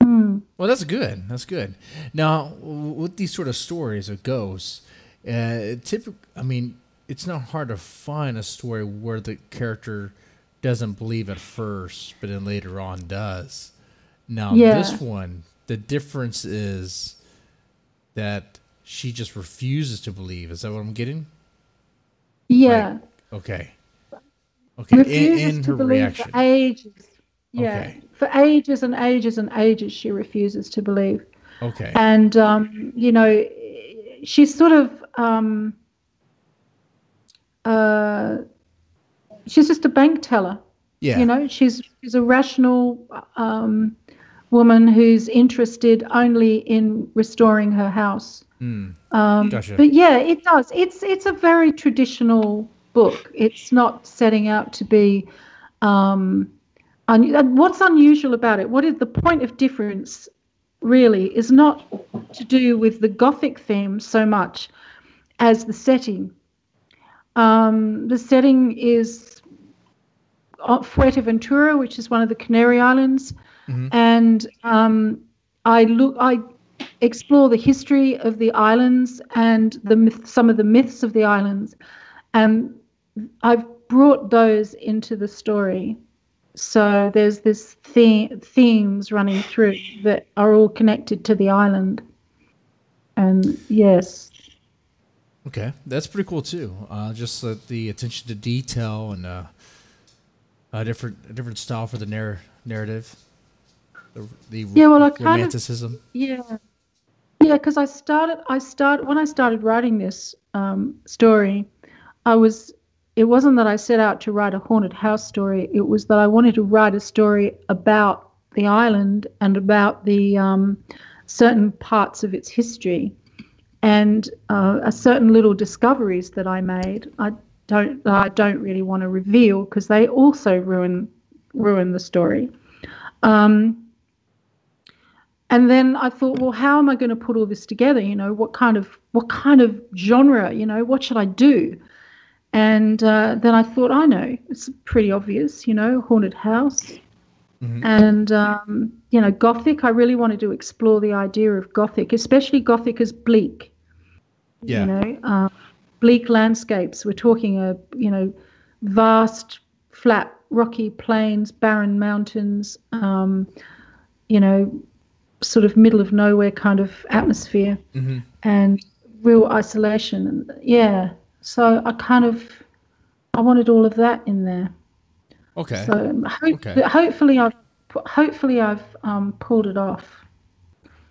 Well, that's good. That's good. Now, with these sort of stories of ghosts, it's not hard to find a story where the character doesn't believe at first, but then later on does. Now, this one, the difference is that she just refuses to believe. Is that what I'm getting? Yeah. Okay. Refuses in to her believe reaction. for ages. Yeah. Okay. For ages and ages and ages, she refuses to believe. Okay. And, she's sort of, she's just a bank teller. Yeah. She's a rational woman who's interested only in restoring her house. Gotcha. But yeah, it does. It's a very traditional book. It's not setting out to be what's unusual about it, what is the point of difference really, is not to do with the Gothic theme so much as the setting. The setting is Fuerteventura, which is one of the Canary Islands, and I explore the history of the islands and some of the myths of the islands, and I've brought those into the story. So there's this themes running through that are all connected to the island. And yes. Okay, that's pretty cool too. Just the attention to detail and a different style for the narrative. the Yeah, well, I kind of romanticism. yeah. Yeah, because I started when I started writing this story, it wasn't that I set out to write a haunted house story. It was that I wanted to write a story about the island and about the certain parts of its history and a certain little discoveries that I made. I don't really want to reveal because they also ruin the story. And then I thought, well, how am I going to put all this together? You know, what kind of genre? You know, what should I do? And then I thought, I know, it's pretty obvious. You know, haunted house, and you know, Gothic. I really wanted to explore the idea of Gothic, especially Gothic as bleak. Yeah. You know, bleak landscapes. We're talking you know, vast, flat, rocky plains, barren mountains. You know, sort of middle of nowhere kind of atmosphere and real isolation. And yeah, so I wanted all of that in there. Okay. So hopefully I've pulled it off.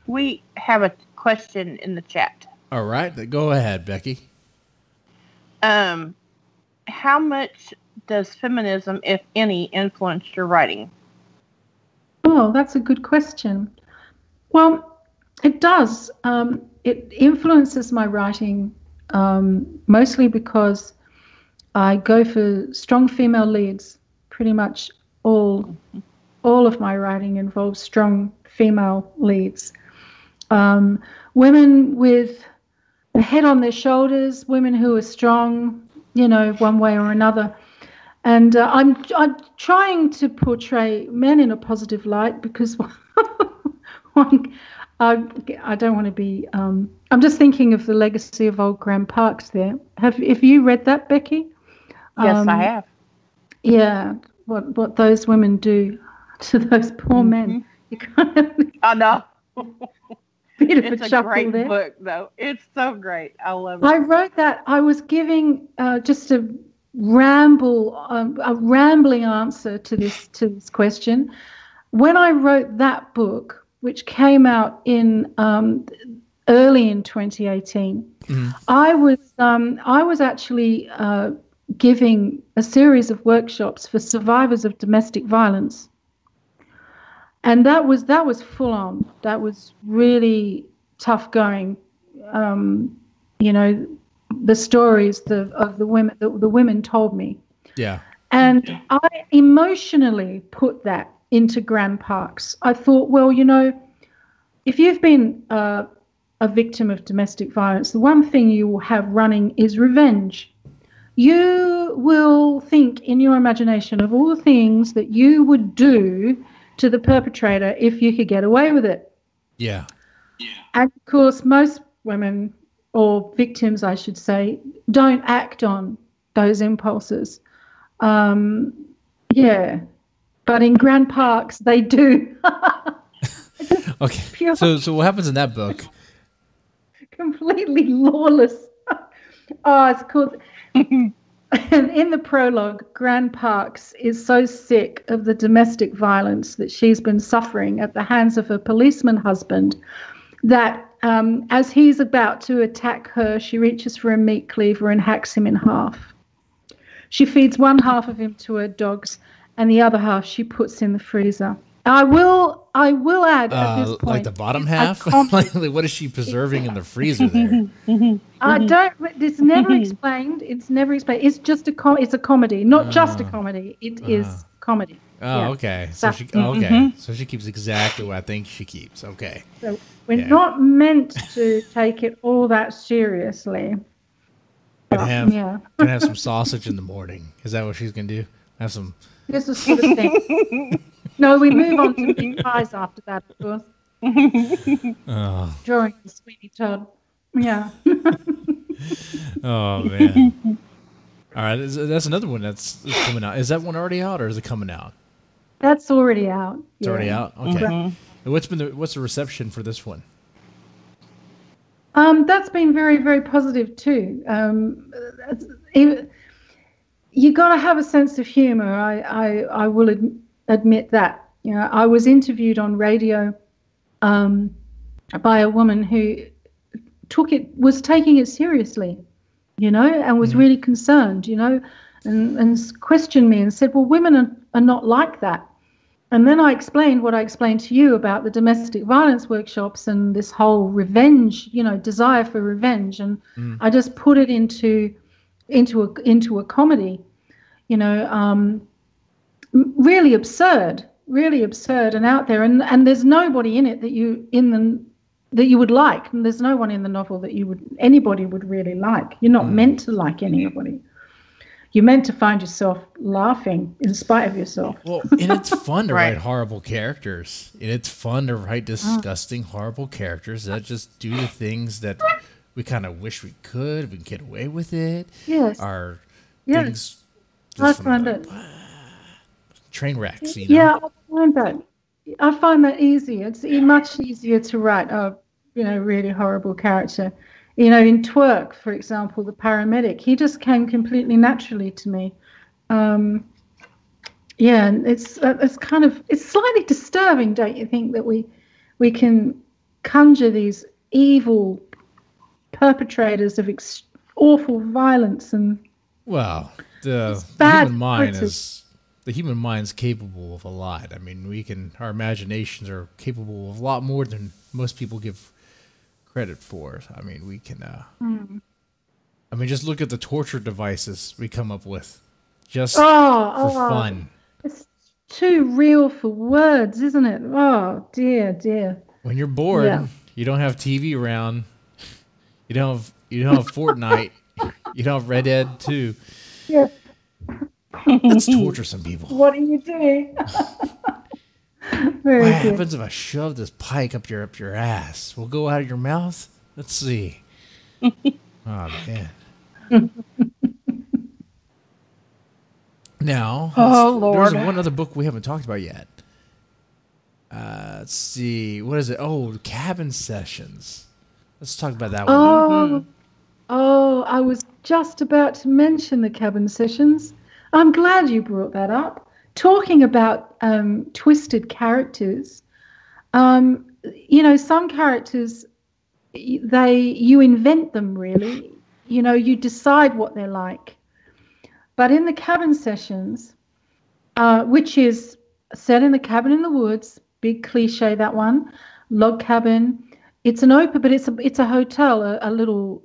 We have a question in the chat. All right, go ahead, Becky. How much does feminism, if any, influence your writing? Oh, that's a good question. Well, it does. It influences my writing mostly because I go for strong female leads. Pretty much all of my writing involves strong female leads. Women with a head on their shoulders, women who are strong, you know, one way or another. And I'm trying to portray men in a positive light because I don't want to be. I'm just thinking of the legacy of old Gran Parks. There, have you read that, Becky? Yes, I have. Yeah, what those women do to those poor men. You kind of. I know. It's a great book, though. It's so great. I love it. I wrote that. I was giving just a rambling answer to this question. When I wrote that book, which came out in early in 2018, I was actually giving a series of workshops for survivors of domestic violence, and that was full on. That was really tough going. You know, the stories of the women told me. Yeah. And I emotionally put that into Gran Parks. I thought, well, you know, if you've been a victim of domestic violence, the one thing you will have running is revenge. You will think in your imagination of all the things that you would do to the perpetrator if you could get away with it. Yeah. And of course, most women, or victims, I should say, don't act on those impulses. Yeah. But in Gran Parks, they do. Okay. So what happens in that book? Completely lawless. Oh, it's called. And in the prologue, Gran Parks is so sick of the domestic violence that she's been suffering at the hands of her policeman husband that as he's about to attack her, she reaches for a meat cleaver and hacks him in half. She feeds one half of him to her dogs, and the other half she puts in the freezer. I will add at this point, like the bottom half. Like, what is she preserving in the freezer there? I don't. It's never explained. It's never explained. It's just it's a comedy, not just a comedy. It is comedy. Oh, yeah. okay. So she keeps exactly what I think she keeps. Okay. So we're not meant to take it all that seriously. Gonna have some sausage in the morning. Is that what she's gonna do? Have some. This is sort of thing. No, we move on to big pies after that, of course. Drawing the Sweeney Todd. Yeah. Oh, man. All right. That's another one that's coming out. Is that one already out or is it coming out? That's already out. It's already out? Okay. And what's the reception for this one? That's been very, very positive too. You got to have a sense of humor. I will admit that. You know, I was interviewed on radio by a woman who was taking it seriously, you know, and was really concerned, you know, and questioned me and said, well, women are not like that. And then I explained what I explained to you about the domestic violence workshops and this whole revenge, you know, desire for revenge. And I just put it into a comedy, you know, really absurd and out there. And there's nobody in it that you would like. And there's no one in the novel that anybody would really like. You're not meant to like anybody. You're meant to find yourself laughing in spite of yourself. Well, and it's fun to write horrible characters. And it's fun to write disgusting, horrible characters that just do the things that we kind of wish we could. We can get away with it. Yes. Things. I find it. Train wrecks, you know? Yeah, I find that easy. It's much easier to write a, you know, really horrible character. You know, in Twerk, for example, the paramedic, he just came completely naturally to me. And it's slightly disturbing, don't you think, that we can conjure these evil perpetrators of awful violence and the human mind's capable of a lot. I mean, our imaginations are capable of a lot more than most people give credit for. I mean, we can I mean, just look at the torture devices we come up with just for fun. It's too real for words, isn't it? Oh dear. When you're bored, you don't have TV around, you don't have Fortnite, you don't have Red Dead 2. Yeah. Let's torture some people. What are you doing? What happens if I shove this pike up your ass? Will it go out of your mouth? Let's see. Oh, man. Now, Lord. There's one other book we haven't talked about yet. Let's see. What is it? Oh, Cabin Sessions. Let's talk about that one. Oh, I was just about to mention the Cabin Sessions. I'm glad you brought that up. Talking about twisted characters, you know, some characters, you invent them, really. You know, you decide what they're like. But in the Cabin Sessions, which is set in a cabin in the woods, big cliche, that one, log cabin. It's an open, but it's a hotel, a little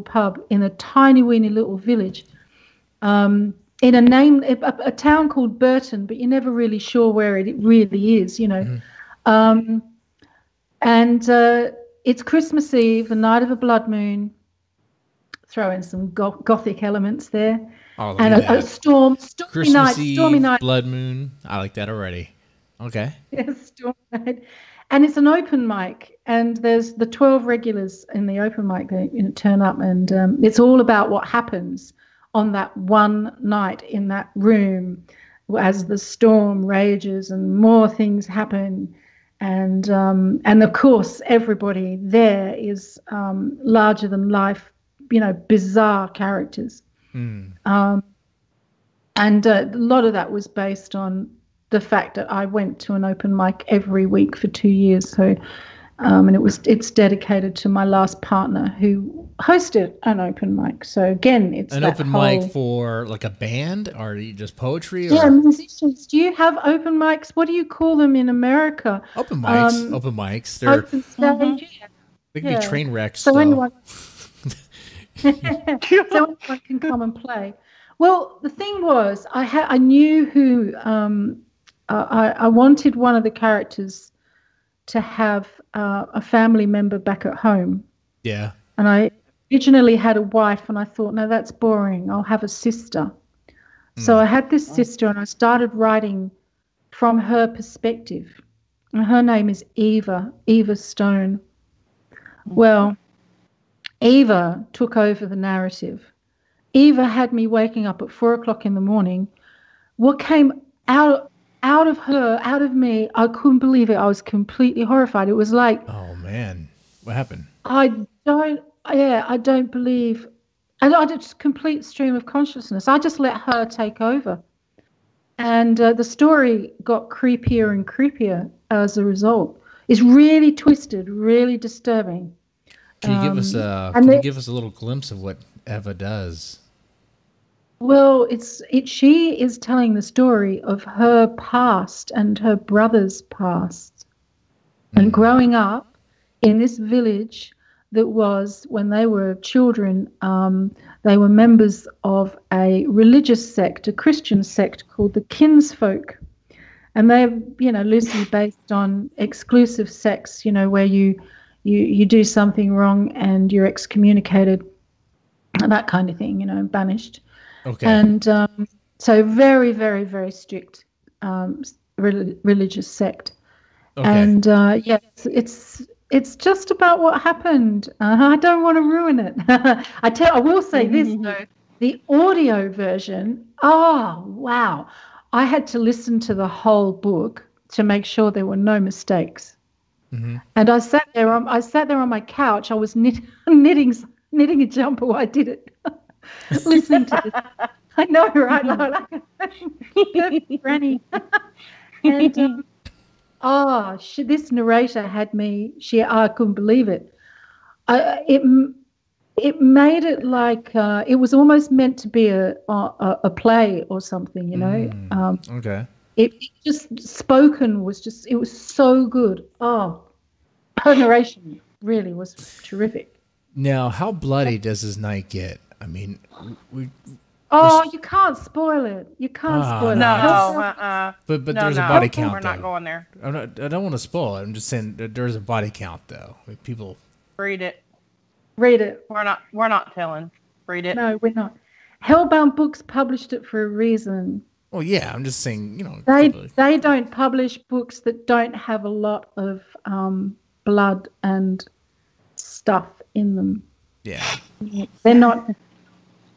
pub in a tiny weeny little village. In a town called Burton, but you're never really sure where it really is, you know. And it's Christmas Eve, the night of a blood moon. Throw in some gothic elements there. Oh, and a stormy Christmas night, blood moon. I like that already. Okay. Yeah, stormy night. And it's an open mic, and there's the 12 regulars in the open mic that turn up, and it's all about what happens on that one night in that room as the storm rages and more things happen. And of course, everybody there is larger than life, you know, bizarre characters. And a lot of that was based on the fact that I went to an open mic every week for 2 years. So, and it's dedicated to my last partner who hosted an open mic. So again, it's an open mic for like a band, or just poetry? Or? Yeah, musicians. Do you have open mics? What do you call them in America? Open mics. Open mics. They're open stage. They can be train wrecks. So anyone can come and play. Well, the thing was, I knew who I wanted one of the characters to have a family member back at home. Yeah. And I originally had a wife, and I thought, no, that's boring. I'll have a sister. So I had this sister, and I started writing from her perspective. And her name is Eva Stone. Well, Eva took over the narrative. Eva had me waking up at 4 o'clock in the morning. What came out of me, I couldn't believe it. I was completely horrified. It was like, oh man, what happened? I don't believe, and I just complete stream of consciousness. I just let her take over. And the story got creepier and creepier as a result. It's really twisted, really disturbing. Can you give us a little glimpse of what Eva does? Well, she is telling the story of her past and her brother's past, and growing up in this village that was, when they were children, they were members of a religious sect, a Christian sect called the Kinsfolk. And they're, loosely based on exclusive sex, where you do something wrong and you're excommunicated, and that kind of thing, banished. Okay. And so very, very, very strict religious sect. Okay. And it's just about what happened. I don't want to ruin it. I will say this though, the audio version. Oh wow! I had to listen to the whole book to make sure there were no mistakes. Mm-hmm. And I sat there on my couch. I was knitting a jumper while I did it, listening to this. I know, right? Like Granny. And this narrator had me. I couldn't believe it. It made it like it was almost meant to be a play or something, Okay. It just spoken was just, it was so good. Oh, her narration really was terrific. Now, how bloody does this night get? I mean, you can't spoil it. You can't spoil it. No, But there's a body count. We're not going there. I don't want to spoil it. I'm just saying that there's a body count though. Like people read it. We're not telling. Read it. No, we're not. Hellbound Books published it for a reason. Well, yeah, I'm just saying, they don't publish books that don't have a lot of blood and stuff in them. Yeah. They're not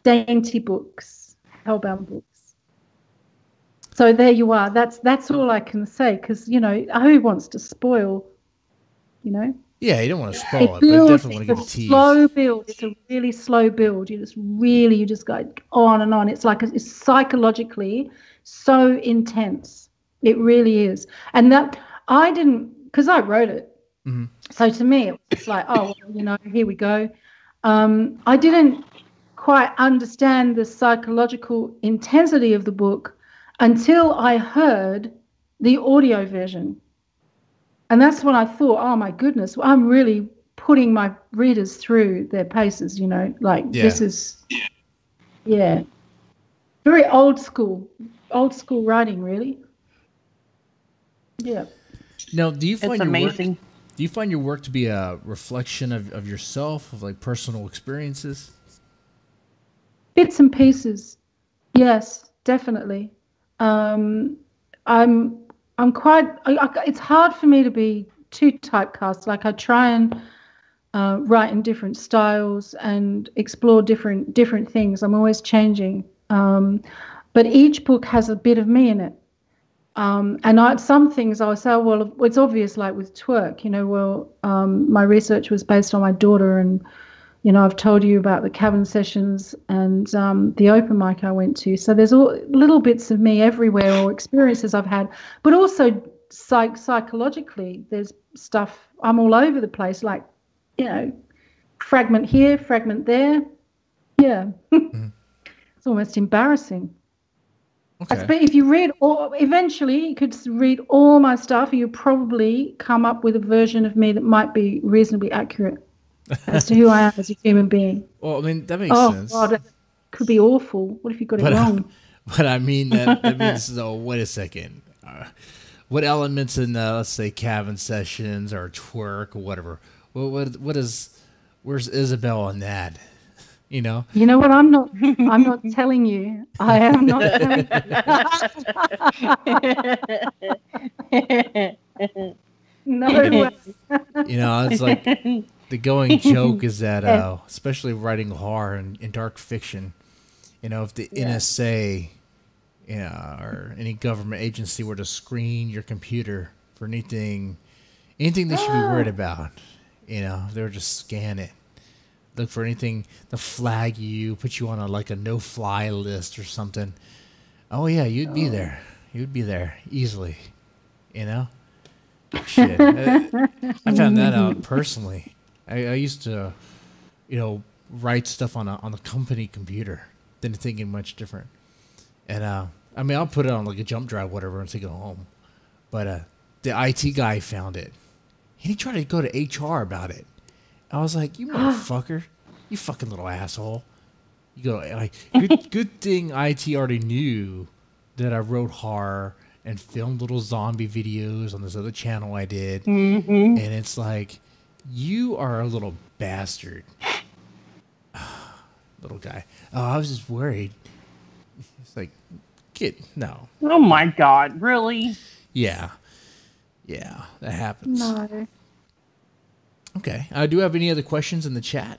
dainty books, Hellbound Books. So there you are. That's all I can say, because, who wants to spoil, Yeah, you don't want to spoil it, but you definitely want to give a tease. Slow build. It's a really slow build. You just go on and on. It's like it's psychologically so intense. It really is. And that I didn't, because I wrote it. Mm-hmm. So to me, it was like, here we go. I didn't quite understand the psychological intensity of the book until I heard the audio version. And that's when I thought, oh my goodness, I'm really putting my readers through their paces, this is, very old school writing, really. Yeah. Now, do you find amazing. Do you find your work to be a reflection of yourself, of like personal experiences? Bits and pieces. Yes, definitely. I'm quite, it's hard for me to be too typecast. Like I try and write in different styles and explore different things. I'm always changing. But each book has a bit of me in it. And some things I'll say, well, it's obvious, like with Twerk, my research was based on my daughter, and, I've told you about the cabin sessions and the open mic I went to. So there's all little bits of me everywhere, or experiences I've had, but also psychologically, there's stuff, I'm all over the place, like, fragment here, fragment there. Yeah. Mm-hmm. It's almost embarrassing. Okay. But if you eventually you could read all my stuff, and you probably come up with a version of me that might be reasonably accurate as to who I am as a human being. Well, I mean, that makes sense. Oh, God, it could be awful. What if you got it wrong? But I mean, that means, wait a second. What elements in, let's say, cabin sessions or Twerk or whatever, where's Isobel on that? You know what? I'm not telling you. I am not telling you. No way. It's like the going joke is that, especially writing horror and dark fiction, if the NSA, or any government agency were to screen your computer for anything they should be worried about, if they were just scan it. Look for anything to flag you, put you on a no-fly list or something. Oh yeah, you'd be there. He would be there easily. You know? Shit. I found that out personally. I used to, write stuff on a company computer. Didn't think it much different. And I'll put it on like a jump drive, whatever, and take it home. But the IT guy found it. And he tried to go to HR about it. I was like, you motherfucker. You fucking little asshole. You go, like, good thing IT already knew that I wrote horror and filmed little zombie videos on this other channel I did. Mm-hmm. And it's like, you are a little bastard. Little guy. Oh, I was just worried. It's like, kid, no. Oh my God, really? Yeah. Yeah, that happens. No. Okay. Do you have any other questions in the chat?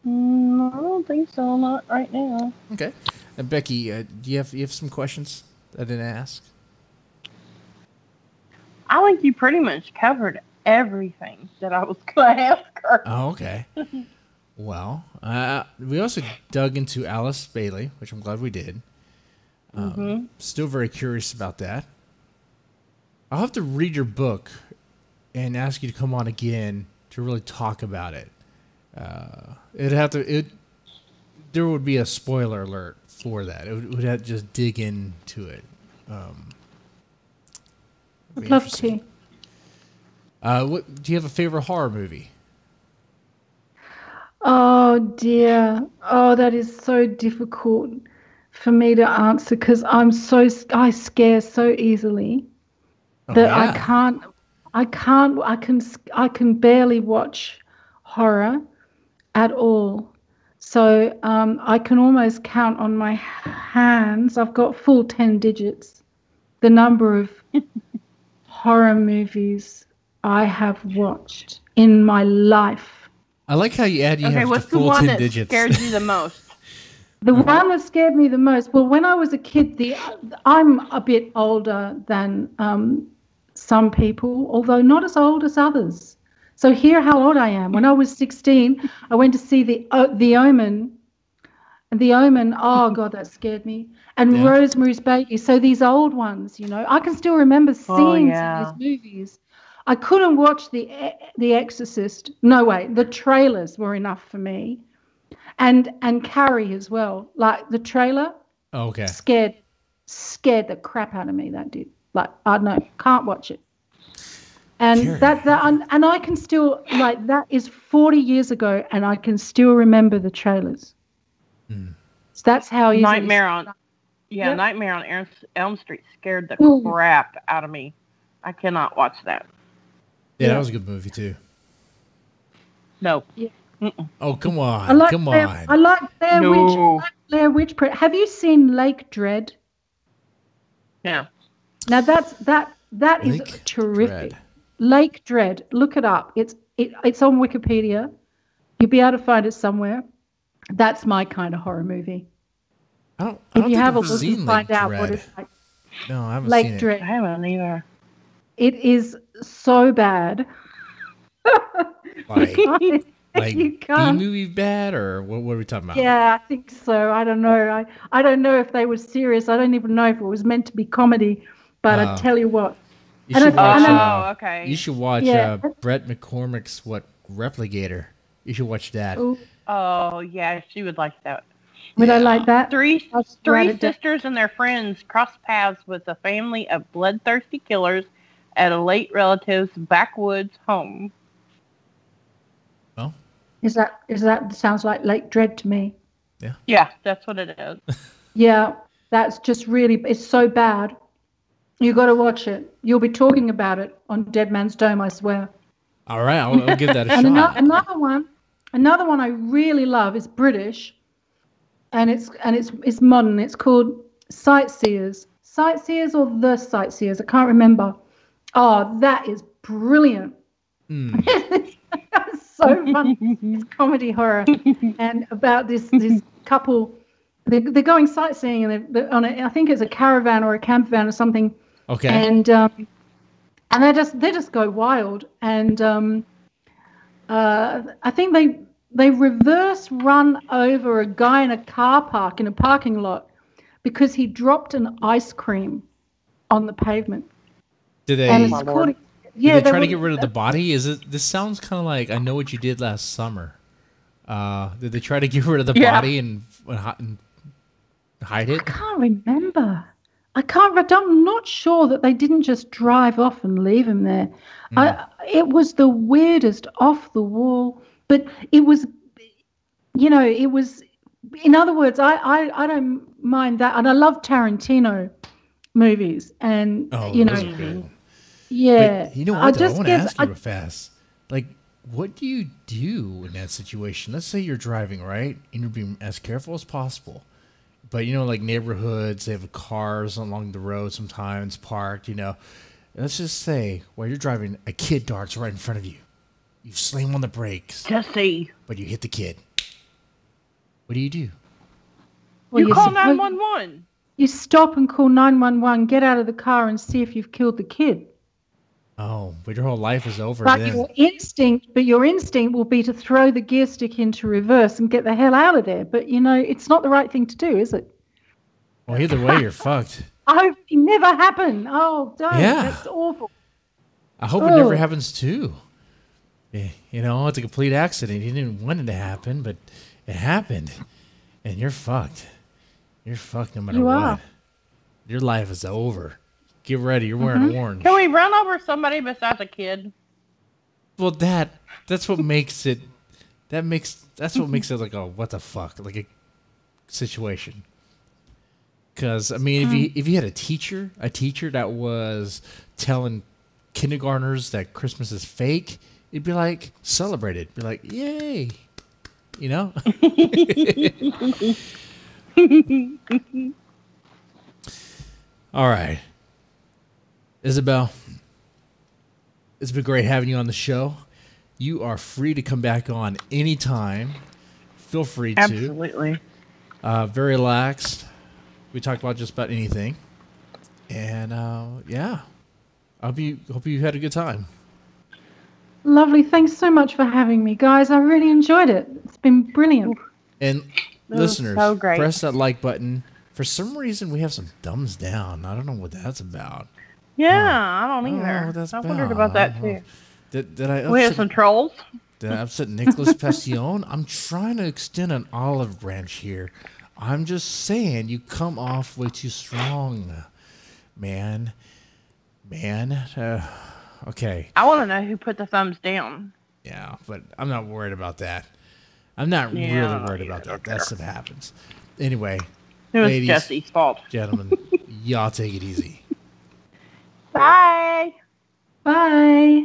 I don't think so. Not right now. Okay. And Becky, do you have some questions I didn't ask? I think you pretty much covered everything that I was going to ask her. Oh, okay. Well, we also dug into Alice Bailey, which I'm glad we did. Still very curious about that. I'll have to read your book and ask you to come on again to really talk about it. There would be a spoiler alert for that. It would have to just dig into it. I'd love to. What do you have a favorite horror movie? Oh dear. Oh, that is so difficult for me to answer because I scare so easily that Yeah. I can barely watch horror at all. So I can almost count on my hands. I've got full 10 digits. The number of horror movies I have watched in my life. I like how you add have what's the the full one 10 that digits. scared you the most? The one that scared me the most, well, when I was a kid, I'm a bit older than some people, although not as old as others. So hear how old I am. When I was 16, I went to see the Omen. And The Omen, oh, God, that scared me. And Rosemary's Baby. So these old ones, I can still remember scenes in these movies. I couldn't watch The Exorcist. No way. The trailers were enough for me. And Carrie as well. Like the trailer scared the crap out of me, that did. Like, I don't know, can't watch it. And and I can still, like, that is 40 years ago and I can still remember the trailers. So that's how easy. Nightmare on Elm Street scared the crap out of me. I cannot watch that. Yeah, that was a good movie too. No. Yeah. Oh, come on. I like Blair Witch. Have you seen Lake Dread? Yeah. Now that is terrific. Dread. Lake Dread. Look it up. It's on Wikipedia. You'll be able to find it somewhere. That's my kind of horror movie. I don't If you think have a I've look seen and find Lake out Dread. what it's like. No, I haven't Lake seen Dread. I haven't either. It is so bad. Like You B can't. movie bad, or what are we talking about? Yeah, I think so. I don't know. I don't know if they were serious. I don't even know if it was meant to be comedy. But I tell you what. You should watch, okay. You should watch Brett McCormick's Replicator. You should watch that. Ooh. Oh, yeah, she would like that. Would I like that? Three sisters and their friends cross paths with a family of bloodthirsty killers at a late relative's backwoods home. Oh. Is that sounds like Lake Dread to me? Yeah. Yeah, that's what it is. Yeah, that's just really, it's so bad. You got to watch it. You'll be talking about it on Deadman's Dome, I swear. All right, I'll give that a and shot. Another one I really love is British, and it's modern. It's called Sightseers or The Sightseers. I can't remember. Oh, that is brilliant. It's so fun. It's comedy horror, and about this couple. They're going sightseeing, and they're on I think it's a caravan or a camper van or something. Okay. And they just go wild, and I think they reverse run over a guy in a car park in a parking lot because he dropped an ice cream on the pavement. Did they? And it's Did they try to get rid of the body? This sounds kind of like I Know What You Did Last Summer. Did they try to get rid of the body and hide it? I can't remember. I'm not sure that they didn't just drive off and leave him there. It was the weirdest, off the wall, but it was, it was. In other words, I don't mind that, and I love Tarantino movies, and yeah. But you know what? I want to ask you real fast. Like, what do you do in that situation? Let's say you're driving, right, and you're being as careful as possible. But like neighborhoods, they have cars along the road sometimes parked. Let's just say while you're driving, a kid darts right in front of you. You slam on the brakes, Jesse, but you hit the kid. What do you do? Well, you call 911. You stop and call 911. Get out of the car and see if you've killed the kid. Oh, but your whole life is over. But then. your instinct will be to throw the gear stick into reverse and get the hell out of there. But it's not the right thing to do, is it? Well, either way, you're fucked. I hope it never happen. Oh, don't. Yeah. That's awful. I hope it never happens too. Yeah, it's a complete accident. You didn't want it to happen, but it happened, and you're fucked. You're fucked no matter what. Your life is over. Get ready. You're wearing orange. Can we run over somebody besides a kid? Well, that's what makes it. That's what makes it like a what the fuck, like a situation. Because I mean, if you had a teacher that was telling kindergartners that Christmas is fake, it'd be like celebrated. Be like, yay, All right. Isobel, it's been great having you on the show. You are free to come back on anytime. Feel free to. Absolutely. Very relaxed. We talked about just about anything. And yeah. I hope you had a good time. Lovely. Thanks so much for having me, guys. I really enjoyed it. It's been brilliant. And listeners, press that like button. For some reason, we have some thumbs down. I don't know what that's about. Yeah, I don't either. I wondered about that too. Did I upset, we have some trolls. Did I upset Nicholas Pastillon? I'm trying to extend an olive branch here. I'm just saying, you come off way too strong, man. Okay. I want to know who put the thumbs down. Yeah, but I'm not worried about that. I'm not really worried about that. That stuff happens. Anyway, it was ladies, Jesse's fault. Gentlemen, y'all take it easy. Bye. Bye.